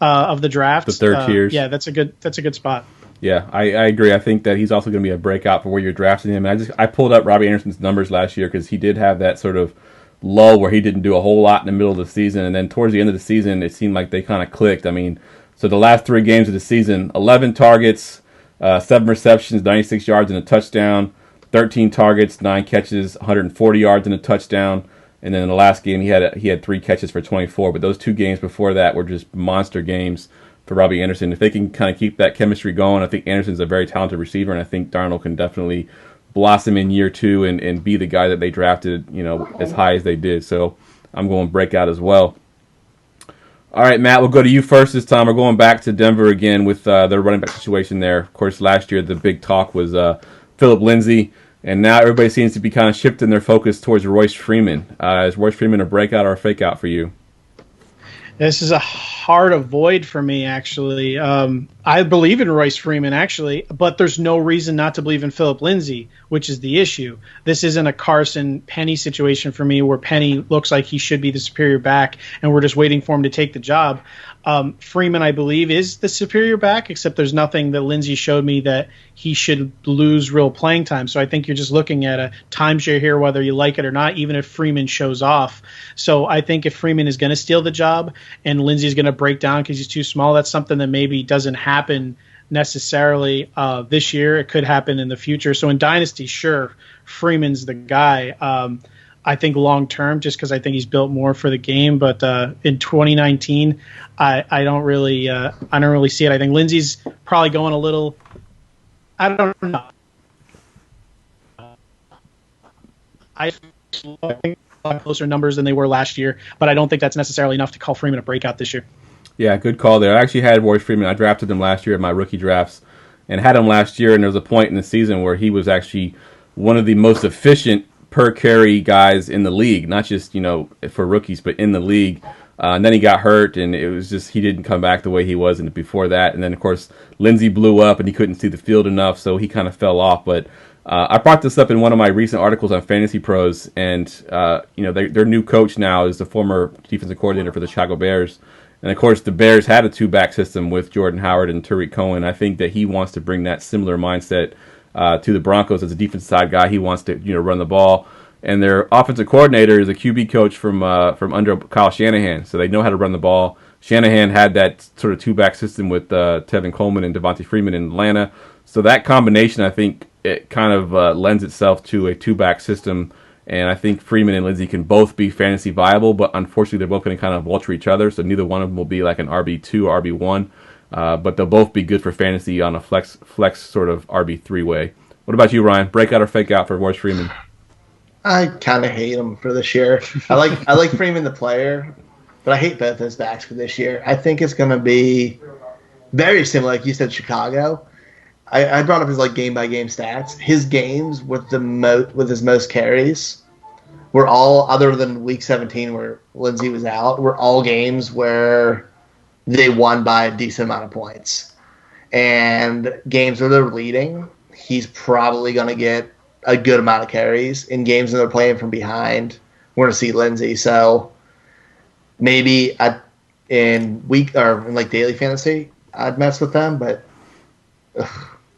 of the draft. The third tiers. Yeah, that's a good spot. Yeah, I agree. I think that he's also going to be a breakout for where you're drafting him. And I pulled up Robbie Anderson's numbers last year because he did have that sort of lull where he didn't do a whole lot in the middle of the season, and then towards the end of the season, it seemed like they kind of clicked. I mean, so the last 3 games of the season, 11 targets, 7 receptions, 96 yards and a touchdown, 13 targets, 9 catches, 140 yards and a touchdown. And then in the last game, he had 3 catches for 24. But those 2 games before that were just monster games for Robbie Anderson. If they can kind of keep that chemistry going, I think Anderson's a very talented receiver, and I think Darnold can definitely blossom in year 2 and be the guy that they drafted, as high as they did. So I'm going breakout as well. All right, Matt, we'll go to you first this time. We're going back to Denver again with their running back situation there. Of course, last year the big talk was Phillip Lindsay, and now everybody seems to be kind of shifting their focus towards Royce Freeman. Is Royce Freeman a breakout or a fake out for you? This is a hard avoid for me, actually. I believe in Royce Freeman, actually, but there's no reason not to believe in Phillip Lindsay, which is the issue. This isn't a Carson Penny situation for me where Penny looks like he should be the superior back, and we're just waiting for him to take the job. Freeman, I believe, is the superior back, except there's nothing that Lindsay showed me that he should lose real playing time. So I think you're just looking at a timeshare here, whether you like it or not, even if Freeman shows off. So I think if Freeman is going to steal the job and Lindsay's going to break down because he's too small, that's something that maybe doesn't happen necessarily this year. It could happen in the future. So in Dynasty, sure, Freeman's the guy. I think long term, just because I think he's built more for the game. But in 2019, I don't really see it. I think Lindsay's probably going a little. I don't know. I think a lot closer numbers than they were last year, but I don't think that's necessarily enough to call Freeman a breakout this year. Yeah, good call there. I actually had Royce Freeman. I drafted him last year in my rookie drafts, and had him last year. And there was a point in the season where he was actually one of the most efficient per carry guys in the league, not just for rookies, but in the league. And then he got hurt, and it was just he didn't come back the way he was before that. And then of course Lindsay blew up, and he couldn't see the field enough, so he kind of fell off. But I brought this up in one of my recent articles on Fantasy Pros, and their new coach now is the former defensive coordinator for the Chicago Bears. And of course, the Bears had a 2-back system with Jordan Howard and Tariq Cohen. I think that he wants to bring that similar mindset to the Broncos as a defensive side guy. He wants to run the ball, and their offensive coordinator is a QB coach from under Kyle Shanahan, so they know how to run the ball. Shanahan had that sort of 2-back system with Tevin Coleman and Devontae Freeman in Atlanta, so that combination, I think, it kind of lends itself to a 2-back system. And I think Freeman and Lindsay can both be fantasy viable, but unfortunately they're both going to kind of vulture each other, so neither one of them will be like an RB2 or RB1. But they'll both be good for fantasy on a flex sort of RB3 way. What about you, Ryan? Breakout or fake out for Royce Freeman? I kind of hate him for this year. I like Freeman the player, but I hate both his backs for this year. I think it's going to be very similar, like you said, Chicago. I brought up his game by game stats. His games with his most carries were all, other than week 17 where Lindsay was out, were all games where they won by a decent amount of points. And games where they're leading, he's probably going to get a good amount of carries. In games when they're playing from behind, we're going to see Lindsay. So maybe in daily fantasy, I'd mess with them, but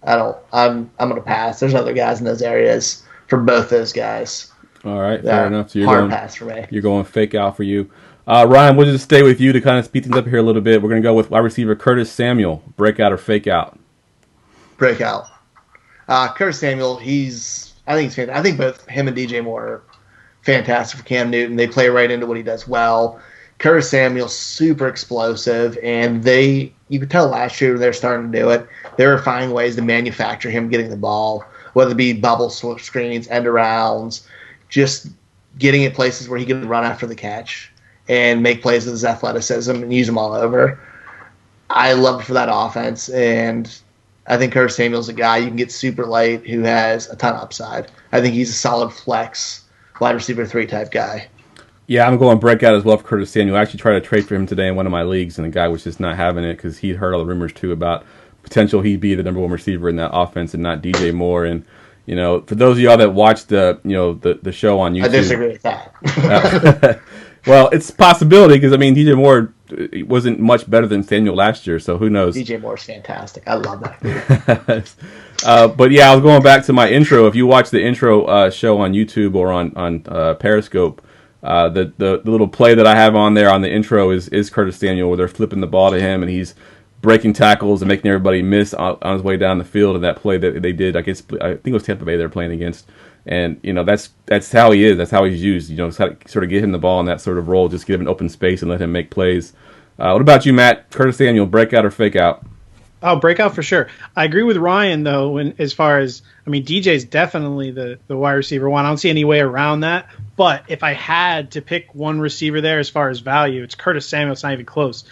I'm going to pass. There's other guys in those areas for both those guys. All right, fair enough. So hard pass for me. You're going fake out for you. Ryan, we'll just stay with you to kind of speed things up here a little bit. We're going to go with wide receiver Curtis Samuel. Breakout or fake out? Breakout. Curtis Samuel, I think he's fantastic. I think both him and DJ Moore are fantastic for Cam Newton. They play right into what he does well. Curtis Samuel's super explosive, and you could tell last year when they were starting to do it, they were finding ways to manufacture him getting the ball, whether it be bubble screens, end arounds, just getting it places where he could run after the catch and make plays with his athleticism and use them all over. I love it for that offense, and I think Curtis Samuel's a guy you can get super late who has a ton of upside. I think he's a solid flex wide receiver 3 type guy. Yeah, I'm going breakout as well for Curtis Samuel. I actually tried to trade for him today in one of my leagues, and the guy was just not having it because he'd heard all the rumors, too, about potential he'd be the number 1 receiver in that offense and not DJ Moore. And, for those of y'all that watched the show on YouTube. I disagree with that. Well, it's a possibility because, DJ Moore wasn't much better than Samuel last year, so who knows? DJ Moore's fantastic. I love that. But, yeah, I was going back to my intro. If you watch the intro show on YouTube or on Periscope, the little play that I have on there on the intro is Curtis Samuel, where they're flipping the ball to him and he's breaking tackles and making everybody miss on his way down the field. And that play that they did, I think it was Tampa Bay they're playing against. And that's how he is. That's how he's used. Sort of get him the ball in that sort of role, just give him an open space and let him make plays. What about you, Matt? Curtis Samuel, breakout or fake out? Oh, breakout for sure. I agree with Ryan though. As far as DJ's definitely the wide receiver 1. I don't see any way around that. But if I had to pick one receiver there as far as value, it's Curtis Samuel. It's not even close.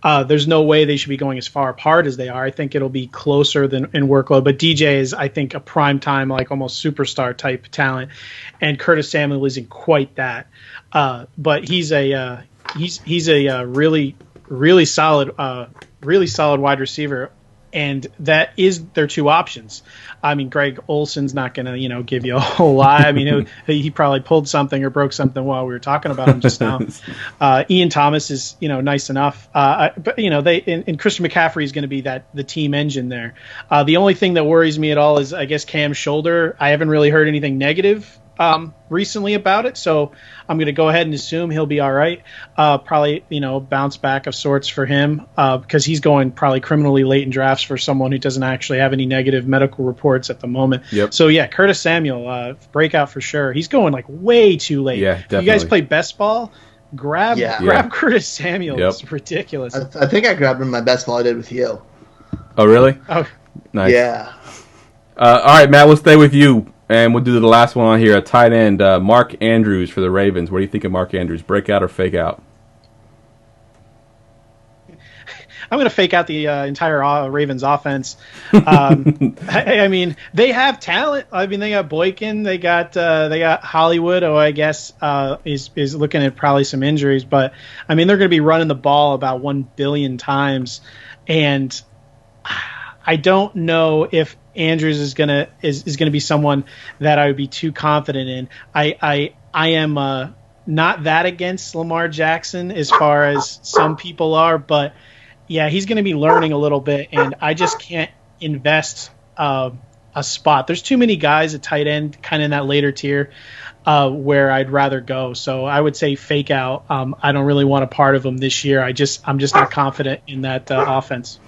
There's no way they should be going as far apart as they are. I think it'll be closer than in workload. But DJ is, I think, a prime time, like almost superstar type talent, and Curtis Samuel isn't quite that. But he's a really solid wide receiver. And that is their 2 options. Greg Olson's not going to, give you a whole lot. He probably pulled something or broke something while we were talking about him just now. Ian Thomas is, nice enough. But and Christian McCaffrey is going to be the team engine there. The only thing that worries me at all is, I guess, Cam's shoulder. I haven't really heard anything negative recently about it, so I'm going to go ahead and assume he'll be all right. Probably, bounce back of sorts for him because he's going probably criminally late in drafts for someone who doesn't actually have any negative medical reports at the moment. Yep. So yeah, Curtis Samuel, breakout for sure. He's going like way too late. Yeah, definitely. If you guys play best ball, grab Curtis Samuel. Yep. It's ridiculous. I think I grabbed him in my best ball I did with you. Oh, really? Oh, nice. Yeah. All right, Matt, we'll stay with you. And we'll do the last one on here, a tight end, Mark Andrews for the Ravens. What do you think of Mark Andrews? Breakout or fake out? I'm going to fake out the entire Ravens offense. They have talent. They got Boykin. They got Hollywood, who I guess is looking at probably some injuries. But, they're going to be running the ball about 1 billion times. And I don't know if Andrews is gonna be someone that I would be too confident in. I am not that against Lamar Jackson as far as some people are, but yeah, he's going to be learning a little bit, and I just can't invest a spot. There's too many guys at tight end, kind of in that later tier, where I'd rather go. So I would say fake out. I don't really want a part of him this year. I'm just not confident in that offense.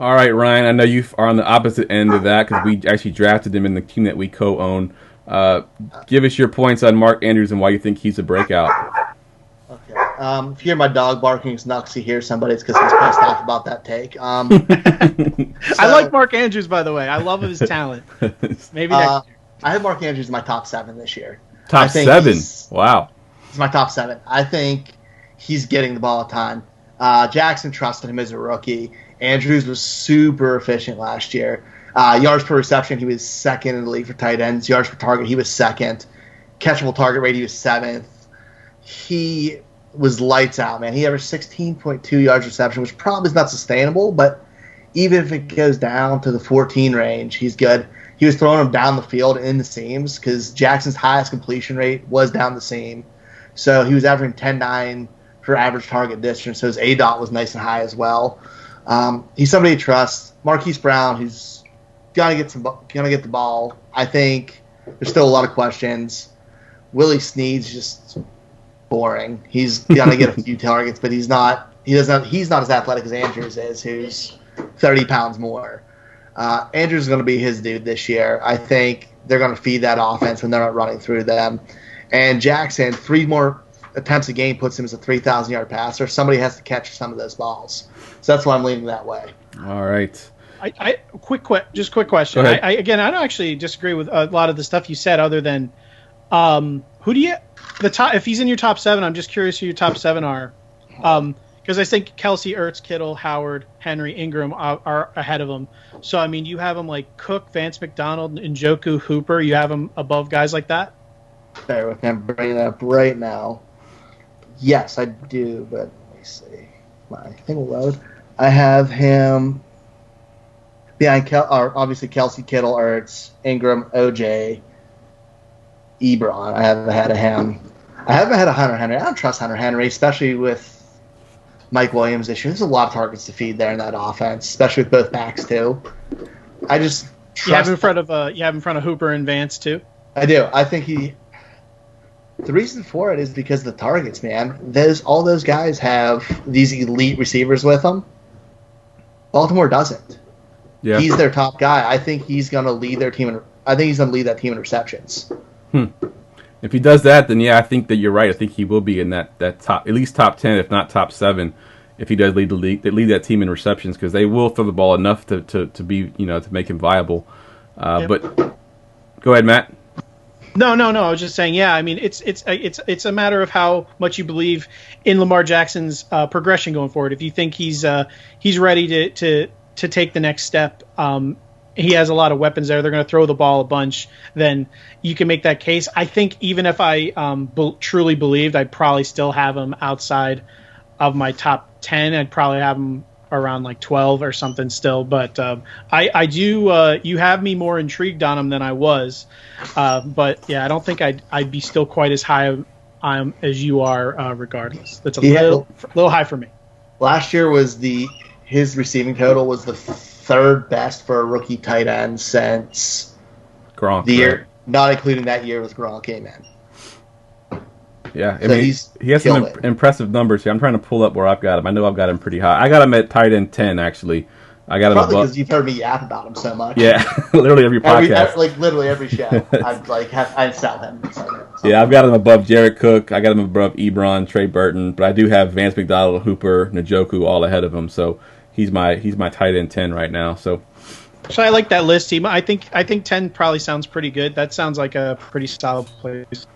All right, Ryan, I know you are on the opposite end of that because we actually drafted him in the team that we co-own. Give us your points on Mark Andrews and why you think he's a breakout. Okay. If you hear my dog barking, it's not because he hears somebody. It's because he's pissed off about that take. I like Mark Andrews, by the way. I love his talent. Maybe next year. I have Mark Andrews in my top 7 this year. Top 7? Wow. He's my top 7. I think he's getting the ball a ton. Jackson trusted him as a rookie. Andrews was super efficient last year. Yards per reception, he was second in the league for tight ends. Yards per target, he was second. Catchable target rate, he was 7th. He was lights out, man. He averaged 16.2 yards reception, which probably is not sustainable, but even if it goes down to the 14 range, he's good. He was throwing them down the field in the seams because Jackson's highest completion rate was down the seam. So he was averaging 10.9 for average target distance, so his ADOT was nice and high as well. He's somebody to trust. Marquise Brown, who's gonna get the ball. I think there's still a lot of questions. Willie Snead's just boring. He's gonna get a few targets, but he's not as athletic as Andrews is, who's 30 pounds more. Andrews is gonna be his dude this year. I think they're gonna feed that offense when they're not running through them. And Jackson, 3 more attempts a game puts him as a 3,000-yard passer. Somebody has to catch some of those balls. So that's why I'm leaning that way. All right. Quick question. I don't actually disagree with a lot of the stuff you said, other than who do you if he's in your top 7. I'm just curious who your top 7 are, because I think Kelsey, Ertz, Kittle, Howard, Henry, Ingram are ahead of him. So I mean, you have them like Cook, Vance McDonald, Njoku, Hooper. You have them above guys like that. Bear with me. I'm bringing it up right now. Yes, I do, but let me see. My thing will load. I have him behind obviously Kelsey, Kittle, Ertz, Ingram, OJ, Ebron. I haven't ahead of him. I haven't had a Hunter Henry. I don't trust Hunter Henry, especially with Mike Williams' issue. There's a lot of targets to feed there in that offense, especially with both backs too. I just trust you have in front of Hooper and Vance too. I do. I think the reason for it is because of the targets, man. All those guys have these elite receivers with them. Baltimore doesn't. Yeah. He's their top guy. I think he's going to lead their team. I think he's going to lead that team in receptions. If he does that, then yeah, I think that you're right. I think he will be in that top, at least top 10, if not top 7, if he does lead that team in receptions, because they will throw the ball enough to be, to make him viable. But go ahead, Matt. No. I was just saying, yeah. I mean, it's a matter of how much you believe in Lamar Jackson's progression going forward. If you think he's ready to take the next step, he has a lot of weapons there. They're going to throw the ball a bunch. Then you can make that case. I think even if I truly believed, I'd probably still have him outside of my top 10. I'd probably have him around like 12 or something still. But I do. You have me more intrigued on him than I was. But yeah, I don't think I'd be still quite as high as you are. Regardless, that's a little high for me. Last year was his receiving total was the third best for a rookie tight end since Gronk, the year, not including that year with Gronk came in. Yeah, I mean, he has some impressive numbers here. I'm trying to pull up where I've got him. I know I've got him pretty high. I got him at tight end 10, actually. I got him probably above. Because you've heard me yap about him so much. Yeah, literally every podcast. Literally every show. I sell him. Yeah, I've got him above Jared Cook. I got him above Ebron, Trey Burton, but I do have Vance McDonald, Hooper, Njoku all ahead of him. So he's my tight end 10 right now. So I like that list, team. I think 10 probably sounds pretty good. That sounds like a pretty solid place.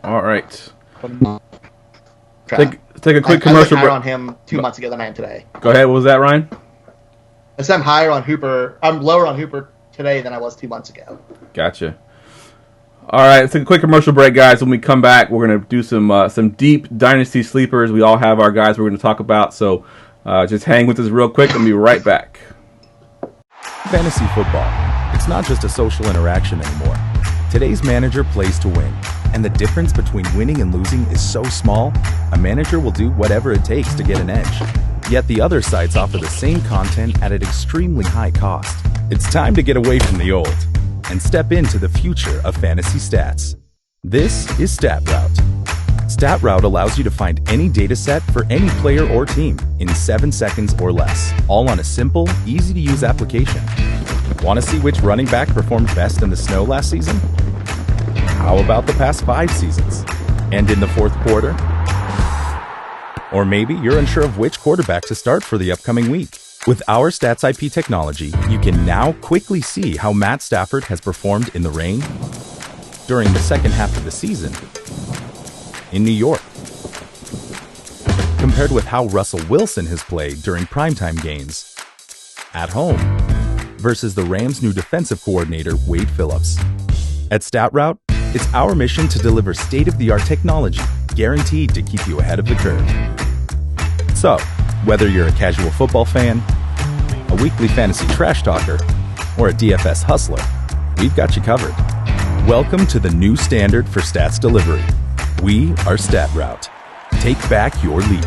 All right. Take a quick commercial break. On him 2 months ago than I am today. Go ahead. What was that, Ryan? I said I'm higher on Hooper. I'm lower on Hooper today than I was 2 months ago. Gotcha. All right, let's take a quick commercial break, guys. When we come back, we're going to do some deep Dynasty sleepers. We all have our guys we're going to talk about, so just hang with us real quick. I'll be right back. Fantasy football. It's not just a social interaction anymore. Today's manager plays to win, and the difference between winning and losing is so small, a manager will do whatever it takes to get an edge. Yet the other sites offer the same content at an extremely high cost. It's time to get away from the old and step into the future of fantasy stats. This is StatRoute. StatRoute allows you to find any data set for any player or team in 7 seconds or less, all on a simple, easy-to-use application. Want to see which running back performed best in the snow last season? How about the past 5 seasons? And in the fourth quarter? Or maybe you're unsure of which quarterback to start for the upcoming week. With our Stats IP technology, you can now quickly see how Matt Stafford has performed in the rain, during the second half of the season, in New York, compared with how Russell Wilson has played during primetime games, at home, versus the Rams' new defensive coordinator, Wade Phillips. At StatRoute, it's our mission to deliver state-of-the-art technology guaranteed to keep you ahead of the curve. So, whether you're a casual football fan, a weekly fantasy trash talker, or a DFS hustler, we've got you covered. Welcome to the new standard for stats delivery. We are StatRoute. Take back your league.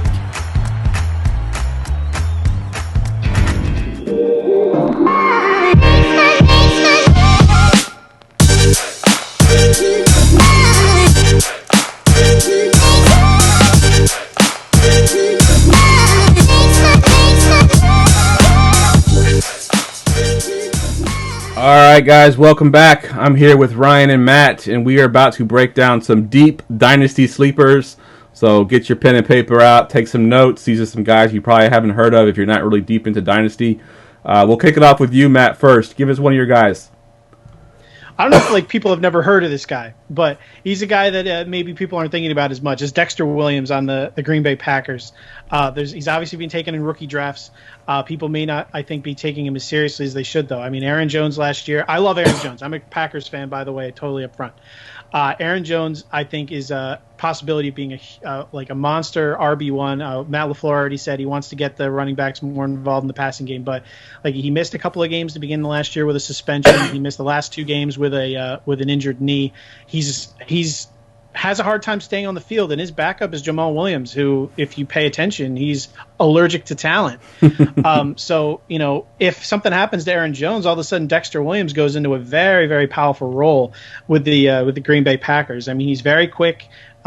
right, guys, welcome back. I'm here with Ryan and Matt, and we are about to break down some deep Dynasty sleepers. So get your pen and paper out, take some notes. These are some guys you probably haven't heard of if you're not really deep into Dynasty. We'll kick it off with you, Matt, first. Give us one of your guys. I don't know if people have never heard of this guy, but he's a guy that maybe people aren't thinking about as much as Dexter Williams on the Green Bay Packers. He's obviously been taken in rookie drafts. People may not, I think, be taking him as seriously as they should, though. I mean, Aaron Jones last year. I love Aaron Jones. I'm a Packers fan, by the way, totally up front. Aaron Jones, I think, is a possibility of being a monster RB1. Matt LaFleur already said he wants to get the running backs more involved in the passing game, but he missed a couple of games to begin the last year with a suspension. He missed the last 2 games with an injured knee. He's has a hard time staying on the field, and his backup is Jamal Williams, who, if you pay attention, he's allergic to talent. So, if something happens to Aaron Jones, all of a sudden Dexter Williams goes into a very, very powerful role with the Green Bay Packers. I mean, he's very quick.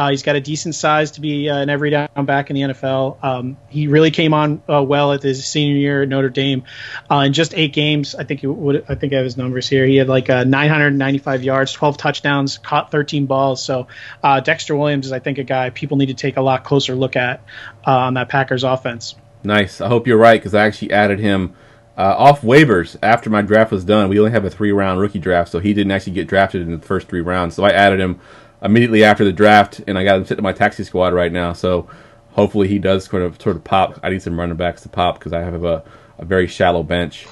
He's got a decent size to be an every down back in the NFL. He really came on well at his senior year at Notre Dame. In just 8 games, I think I have his numbers here. He had 995 yards, 12 touchdowns, caught 13 balls. So Dexter Williams is, I think, a guy people need to take a lot closer look at on that Packers offense. Nice. I hope you're right, because I actually added him off waivers after my draft was done. We only have a 3-round rookie draft, so he didn't actually get drafted in the first 3 rounds. So I added him immediately after the draft, and I got him sitting in my taxi squad right now. So hopefully he does sort of pop. I need some running backs to pop because I have a very shallow bench.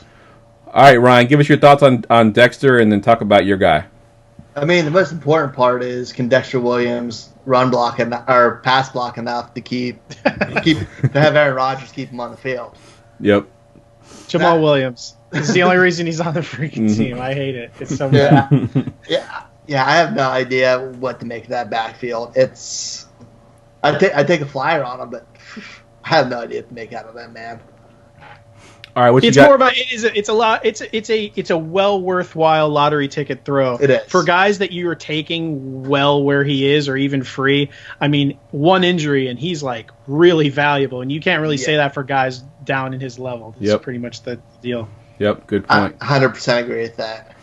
All right, Ryan, give us your thoughts on Dexter, and then talk about your guy. I mean, the most important part is, can Dexter Williams run block or pass block enough to to have Aaron Rodgers keep him on the field? Yep. Jamal Williams. It's the only reason he's on the freaking team. I hate it. It's so bad. Yeah, I have no idea what to make of that backfield. I take a flyer on him, but I have no idea what to make out of that man. All right, it's more about it's a well worthwhile lottery ticket throw. It is for guys that you are taking well where he is, or even free. I mean, one injury and he's really valuable, and you can't really say that for guys down in his level. That's pretty much the deal. Yep, good point. I 100% agree with that.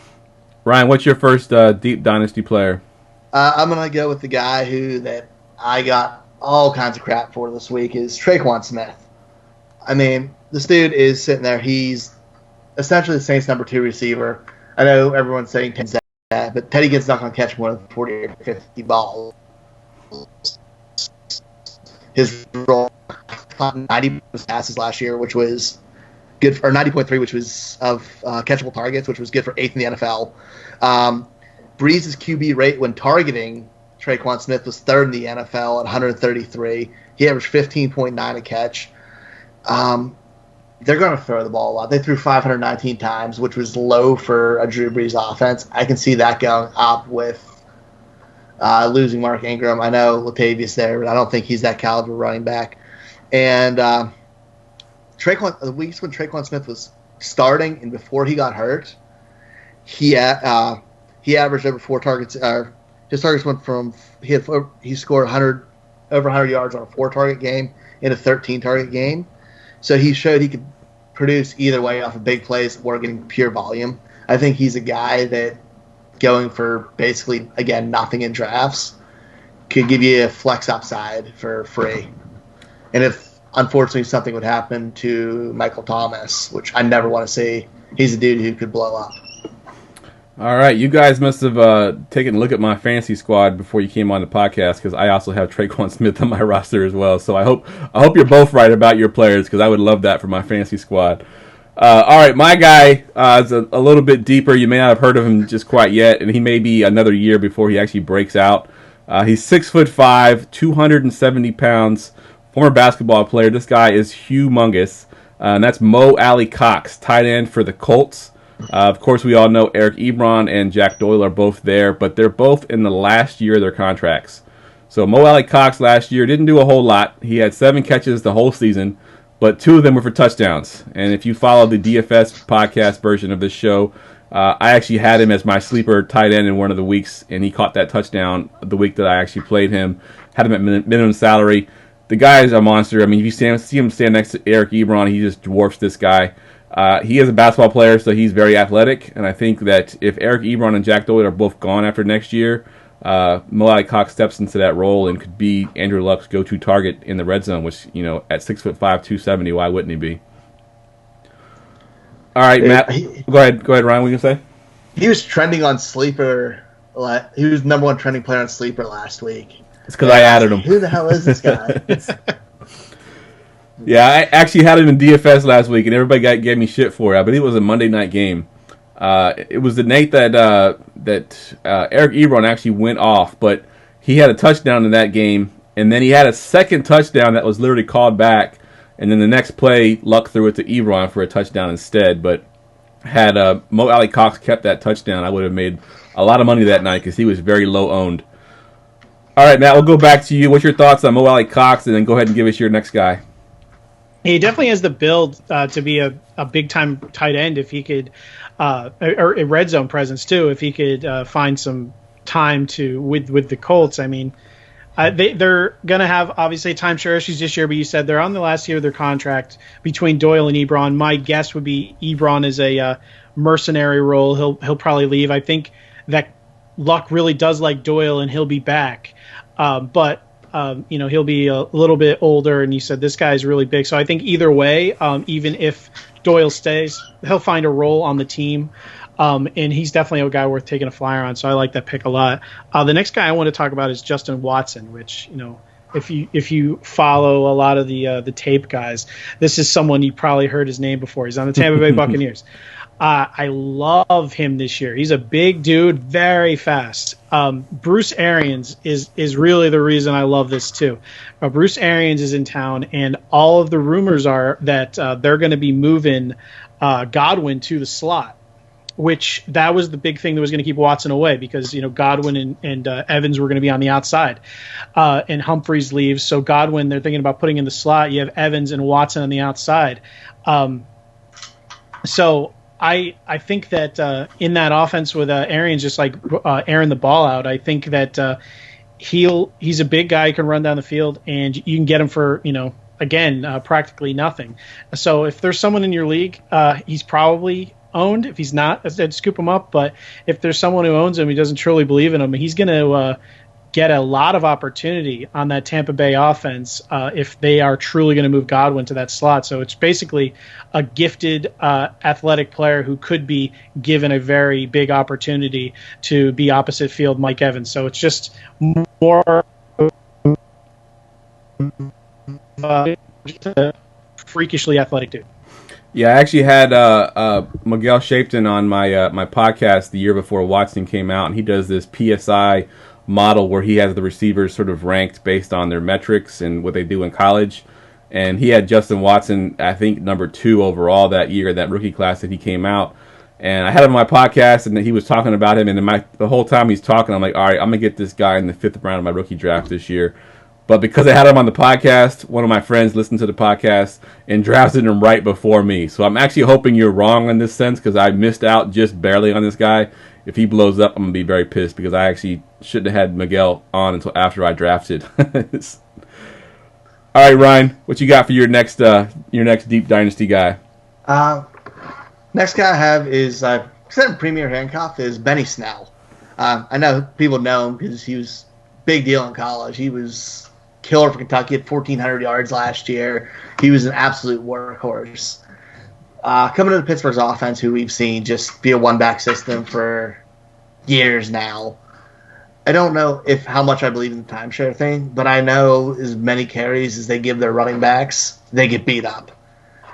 Ryan, what's your first deep Dynasty player? I'm going to go with the guy that I got all kinds of crap for this week is Tre'Quan Smith. I mean, this dude is sitting there. He's essentially the Saints' number 2 receiver. I know everyone's saying that, but Teddy Gitt's not going to catch more than 40 or 50 balls. His role, 90 passes last year, which was good, or 90.3, which was of catchable targets, which was good for 8th in the NFL. Breeze's QB rate when targeting Tre'Quan Smith was 3rd in the NFL at 133. He averaged 15.9 a catch. They're going to throw the ball a lot. They threw 519 times, which was low for a Drew Brees offense. I can see that going up with losing Mark Ingram. I know Latavius there, but I don't think he's that caliber running back. And the weeks when Tre'Quan Smith was starting and before he got hurt, he averaged over 4 targets. His targets went from he scored over 100 yards on a 4-target game in a 13-target game. So he showed he could produce either way off of big plays or getting pure volume. I think he's a guy that going for basically, again, nothing in drafts could give you a flex upside for free. And if, unfortunately, something would happen to Michael Thomas, which I never want to see, he's a dude who could blow up. All right, you guys must have taken a look at my fantasy squad before you came on the podcast, because I also have Tre'Quan Smith on my roster as well. So I hope you're both right about your players, because I would love that for my fantasy squad. All right, my guy is a little bit deeper. You may not have heard of him just quite yet, and he may be another year before he actually breaks out. He's 6'5", 270 pounds, former basketball player. This guy is humongous, and that's Mo Alley-Cox, tight end for the Colts. Of course, we all know Eric Ebron and Jack Doyle are both there, but they're both in the last year of their contracts. So Mo Alley-Cox last year didn't do a whole lot. He had 7 catches the whole season, but 2 of them were for touchdowns. And if you follow the DFS podcast version of this show, I actually had him as my sleeper tight end in one of the weeks, and he caught that touchdown the week that I actually played him. Had him at minimum salary. the guy is a monster. I mean, if you see him stand next to Eric Ebron, he just dwarfs this guy. He is a basketball player, so he's very athletic, and I think that if Eric Ebron and Jack Doyle are both gone after next year, Mo Alley-Cox steps into that role and could be Andrew Luck's go-to target in the red zone, which, at 6'5", 270, why wouldn't he be? All right, Matt. Go ahead, Ryan. What were you gonna say? He was trending on Sleeper. He was number one trending player on Sleeper last week. It's because I added him. Who the hell is this guy? Yeah, I actually had him in DFS last week, and everybody gave me shit for it. I believe it was a Monday night game. It was the night that Eric Ebron actually went off, but he had a touchdown in that game, and then he had a second touchdown that was literally called back, and then the next play, Luck threw it to Ebron for a touchdown instead. But had Mo Alley-Cox kept that touchdown, I would have made a lot of money that night because he was very low owned. All right, Matt, we'll go back to you. What's your thoughts on Mo Alley-Cox, and then go ahead and give us your next guy. He definitely has the build to be a big-time tight end if he could, or a red zone presence too, if he could find some time with the Colts. I mean, they're going to have, obviously, timeshare issues this year, but you said they're on the last year of their contract between Doyle and Ebron. My guess would be Ebron is a mercenary role. He'll probably leave. I think that Luck really does like Doyle, and he'll be back. But he'll be a little bit older, and you said this guy's really big. So I think either way, even if Doyle stays, he'll find a role on the team. And he's definitely a guy worth taking a flyer on. So I like that pick a lot. The next guy I want to talk about is Justin Watson, which, if you follow a lot of the tape guys, this is someone you probably heard his name before. He's on the Tampa Bay Buccaneers. I love him this year. He's a big dude, very fast. Bruce Arians is really the reason I love this too. Bruce Arians is in town, and all of the rumors are that they're going to be moving Godwin to the slot, which that was the big thing that was going to keep Watson away because, Godwin and Evans were going to be on the outside, and Humphreys leaves. So Godwin, they're thinking about putting in the slot. You have Evans and Watson on the outside. So I think that in that offense with Arians just like airing the ball out, I think that he's a big guy who can run down the field, and you can get him for, practically nothing. So if there's someone in your league, he's probably owned. If he's not, I'd scoop him up. But if there's someone who owns him, he doesn't truly believe in him, he's going to get a lot of opportunity on that Tampa Bay offense if they are truly going to move Godwin to that slot. So it's basically a gifted athletic player who could be given a very big opportunity to be opposite field Mike Evans. So it's just more freakishly athletic dude. Yeah, I actually had Miguel Shapton on my podcast the year before Watson came out, and he does this PSI model where he has the receivers sort of ranked based on their metrics and what they do in college. And he had Justin Watson, I think, number 2 overall that year, that rookie class that he came out. And I had him on my podcast, and he was talking about him. And the whole time he's talking, I'm like, all right, I'm going to get this guy in the 5th round of my rookie draft this year. But because I had him on the podcast, one of my friends listened to the podcast and drafted him right before me. So I'm actually hoping you're wrong in this sense because I missed out just barely on this guy. If he blows up, I'm going to be very pissed because I actually shouldn't have had Miguel on until after I drafted. All right, Ryan, what you got for your next deep dynasty guy? Next guy I have is Premier Handcuff is Benny Snell. I know people know him because he was big deal in college. He was killer for Kentucky at 1,400 yards last year. He was an absolute workhorse. Coming into Pittsburgh's offense, who we've seen just be a one-back system for years now. I don't know how much I believe in the timeshare thing, but I know as many carries as they give their running backs, they get beat up.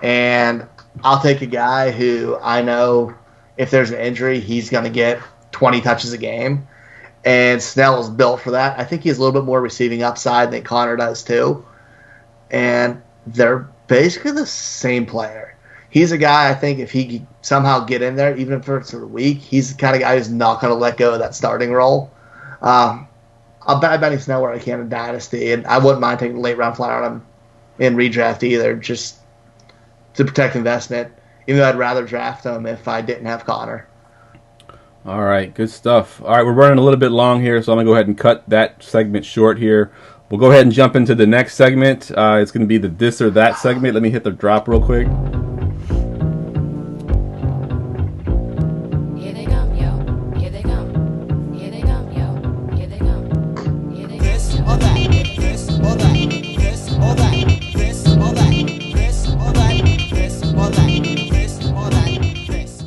And I'll take a guy who I know if there's an injury, he's going to get 20 touches a game. And Snell is built for that. I think he has a little bit more receiving upside than Connor does too. And they're basically the same player. He's a guy, I think, if he could somehow get in there, even if it's a week, he's the kind of guy who's not going to let go of that starting role. I'll bet Benny Snell where I can in Dynasty, and I wouldn't mind taking a late round flyer on him in redraft either, just to protect investment, even though I'd rather draft him if I didn't have Connor. All right, good stuff. All right, we're running a little bit long here, so I'm going to go ahead and cut that segment short here. we'll go ahead and jump into the next segment. It's going to be the this or that segment. Let me hit the drop real quick. Here they come, yo. Here they come. Here they come, yo. Here they come. Here they come. This or that. This or that. This or that. This or that. This or that. This or that. This or that. This.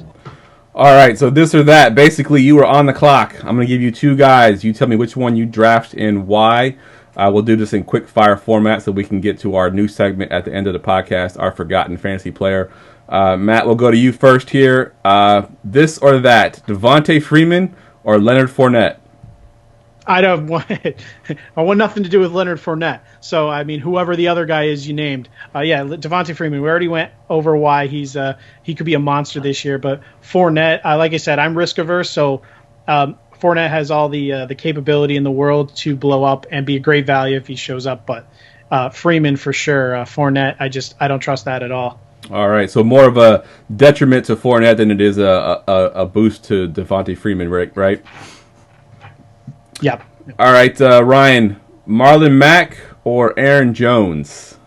All right, so this or that. Basically, you are on the clock. I'm going to give you two guys. You tell me which one you draft and why. We'll do this in quick fire format so we can get to our new segment at the end of the podcast, our Forgotten Fantasy Player. Matt, we'll go to you first here. This or that, Devontae Freeman or Leonard Fournette? I want nothing to do with Leonard Fournette. So, I mean, whoever the other guy is you named. Devontae Freeman, we already went over why he could be a monster this year. But Fournette, like I said, I'm risk averse, so Fournette has all the capability in the world to blow up and be a great value if he shows up. But Freeman for sure. Fournette, I don't trust that at all. All right, so more of a detriment to Fournette than it is a boost to Devontae Freeman, right? Yep. All right, Ryan, Marlon Mack or Aaron Jones?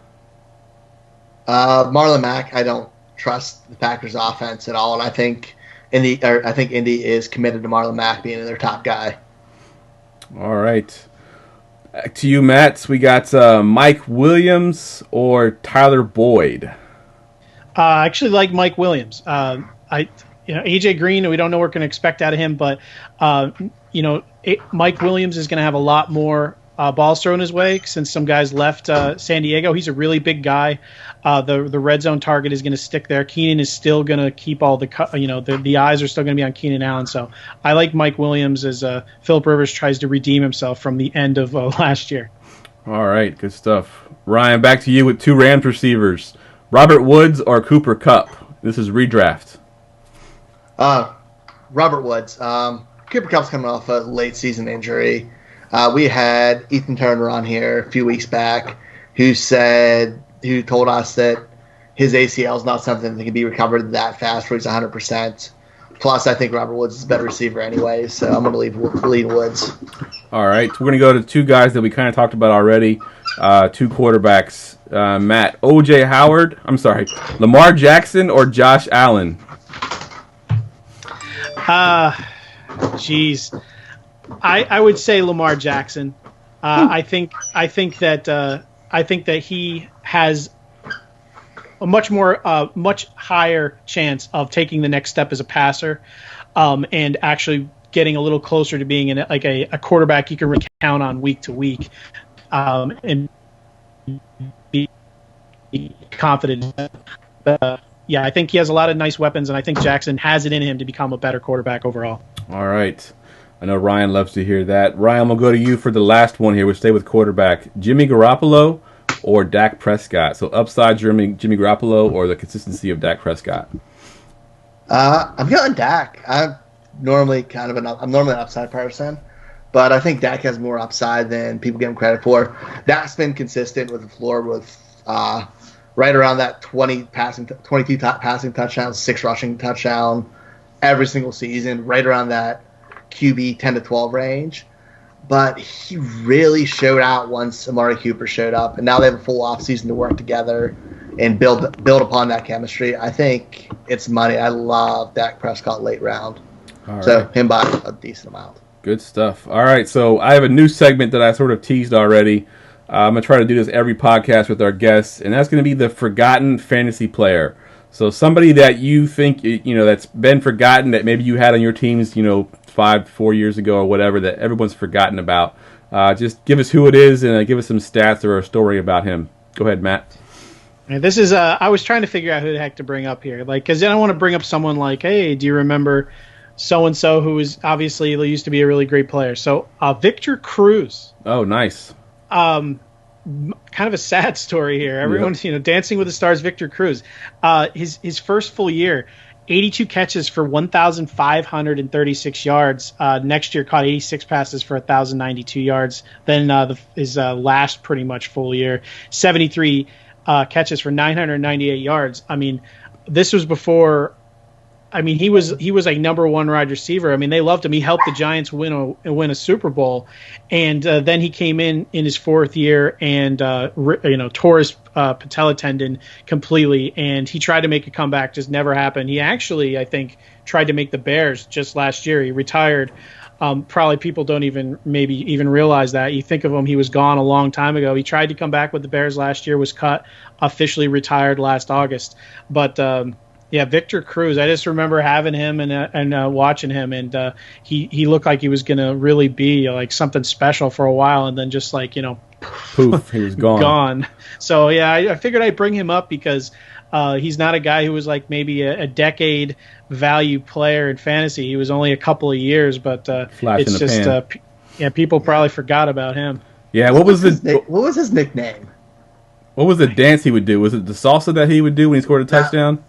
Marlon Mack, I don't trust the Packers offense at all, and I think Indy is committed to Marlon Mack being their top guy. All right. Back to you, Matt. We got Mike Williams or Tyler Boyd. I actually like Mike Williams. AJ Green, we don't know what we're going to expect out of him, but Mike Williams is going to have a lot more balls thrown his way since some guys left San Diego. He's a really big guy. The red zone target is going to stick there. Keenan is still going to keep all the eyes are still going to be on Keenan Allen. So I like Mike Williams as Philip Rivers tries to redeem himself from the end of last year. All right, good stuff. Ryan, back to you with two Rams receivers. Robert Woods or Cooper Kupp? This is redraft. Robert Woods. Cooper Kupp's coming off a late season injury. We had Ethan Turner on here a few weeks back who told us that his ACL is not something that can be recovered that fast where he's 100%. Plus, I think Robert Woods is a better receiver anyway, so I'm going to lead Woods. All right, we're going to go to two guys that we kind of talked about already, two quarterbacks. Matt, Lamar Jackson or Josh Allen? I would say Lamar Jackson. I think that he has a much higher chance of taking the next step as a passer, and actually getting a little closer to being a quarterback you can count on week to week, and be confident. I think he has a lot of nice weapons, and I think Jackson has it in him to become a better quarterback overall. All right. I know Ryan loves to hear that. Ryan, we'll go to you for the last one here. We'll stay with quarterback. Jimmy Garoppolo or Dak Prescott? So upside Jimmy Garoppolo or the consistency of Dak Prescott? I'm going Dak. I'm normally an upside person, but I think Dak has more upside than people give him credit for. Dak's been consistent with the floor with right around that 22 passing touchdowns, 6 rushing touchdown every single season, right around that QB 10 to 12 range. But he really showed out once Amari Cooper showed up, and now they have a full offseason to work together and build upon that chemistry. I think it's money. I love Dak Prescott late round. So him by a decent amount. Good stuff. All right, so I have a new segment that I sort of teased already. I'm going to try to do this every podcast with our guests, and that's going to be the Forgotten Fantasy Player. So somebody that you think, that's been forgotten, that maybe you had on your teams, 4 years ago or whatever, that everyone's forgotten about. Just give us who it is and give us some stats or a story about him. Go ahead, Matt. And this is, I was trying to figure out who the heck to bring up here. Because I don't want to bring up someone like, hey, do you remember so-and-so who was obviously used to be a really great player? So Victor Cruz. Oh, nice. Kind of a sad story here. Everyone's, Dancing with the Stars, Victor Cruz. His first full year, 82 catches for 1,536 yards. Next year, caught 86 passes for 1,092 yards. Then his last pretty much full year, 73 catches for 998 yards. I mean, this was before I mean, he was like number one wide receiver. I mean, they loved him. He helped the Giants win a Super Bowl, and then he came in his fourth year and tore his patella tendon completely, and he tried to make a comeback, just never happened. He actually, I think, tried to make the Bears just last year. He retired. Probably people don't even realize that. You think of him, he was gone a long time ago. He tried to come back with the Bears last year, was cut, officially retired last August, but. Yeah, Victor Cruz. I just remember having him and watching him, and he looked like he was going to really be like something special for a while, and then just like, poof, he was gone. So yeah, I figured I'd bring him up because he's not a guy who was like maybe a decade value player in fantasy. He was only a couple of years, but it's just people probably forgot about him. Yeah, what was his nickname? What was the dance he would do? Was it the salsa that he would do when he scored a touchdown?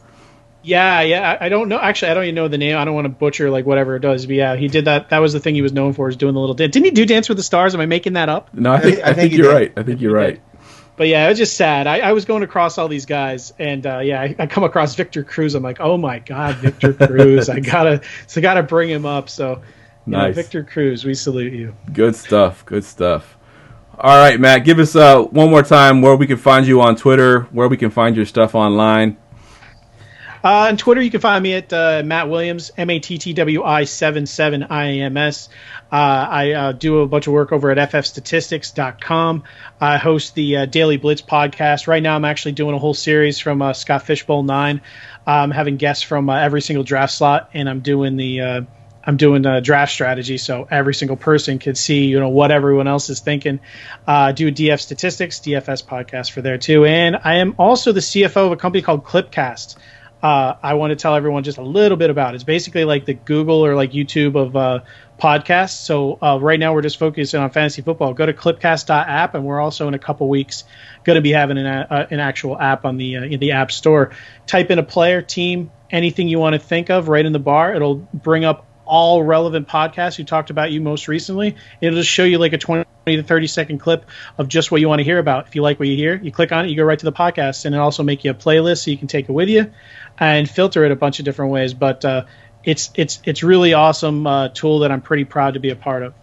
Yeah. I don't know. Actually, I don't even know the name. I don't want to butcher like whatever it does. But yeah, he did that. That was the thing he was known for, is doing the little dance. Didn't he do Dance with the Stars? Am I making that up? No, I think you're right. I think you're right. But yeah, it was just sad. I was going across all these guys, and I come across Victor Cruz. I'm like, oh my God, Victor Cruz! I gotta bring him up. So, nice. Victor Cruz, we salute you. Good stuff. All right, Matt, give us one more time where we can find you on Twitter, where we can find your stuff online. On Twitter, you can find me at Matt Williams, MATTWI77IAMS. I do a bunch of work over at ffstatistics.com. I host the Daily Blitz podcast. Right now, I'm actually doing a whole series from Scott Fishbowl 9. I'm having guests from every single draft slot, and I'm doing the draft strategy, so every single person could see what everyone else is thinking. Do DF Statistics, DFS podcast for there too, and I am also the CFO of a company called Clipcast. I want to tell everyone just a little bit about it. It's basically like the Google or like YouTube of podcasts. So right now we're just focusing on fantasy football. Go to clipcast.app, and we're also in a couple weeks going to be having an actual app on the App Store. Type in a player, team, anything you want to think of right in the bar. It'll bring up all relevant podcasts who talked about you most recently. It'll just show you like a 20 to 30-second clip of just what you want to hear about. If you like what you hear, you click on it, you go right to the podcast, and it'll also make you a playlist so you can take it with you and filter it a bunch of different ways. But it's really awesome tool that I'm pretty proud to be a part of.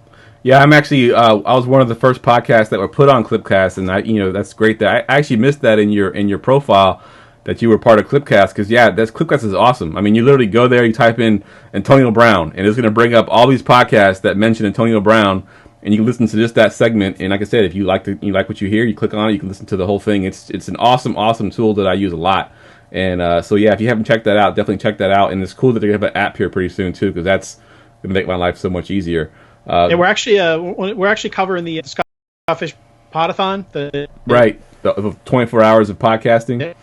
Yeah, I'm actually I was one of the first podcasts that were put on Clipcast, and that's great that I actually missed that in your profile, that you were part of Clipcast, because Clipcast is awesome. I mean, you literally go there, you type in Antonio Brown, and it's going to bring up all these podcasts that mention Antonio Brown, and you can listen to just that segment. And like I said, if you like what you hear, you click on it, you can listen to the whole thing. It's an awesome tool that I use a lot. And so if you haven't checked that out, definitely check that out. And it's cool that they're going to have an app here pretty soon too, because that's going to make my life so much easier. Yeah, we're actually covering the Scottish Podathon. The 24 hours of podcasting.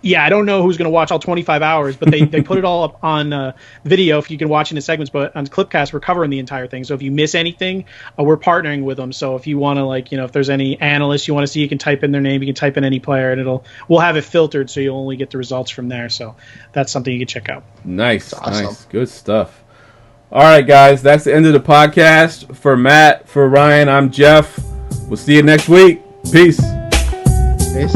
I don't know who's going to watch all 25 hours, but they put it all up on video if you can watch in the segments. But on Clipcast, we're covering the entire thing. So if you miss anything, we're partnering with them. So if you want to, if there's any analysts you want to see, you can type in their name, you can type in any player, and we'll have it filtered so you'll only get the results from there. So that's something you can check out. Nice, awesome. Nice, good stuff. All right, guys, that's the end of the podcast. For Matt, for Ryan, I'm Jeff. We'll see you next week. Peace. Peace.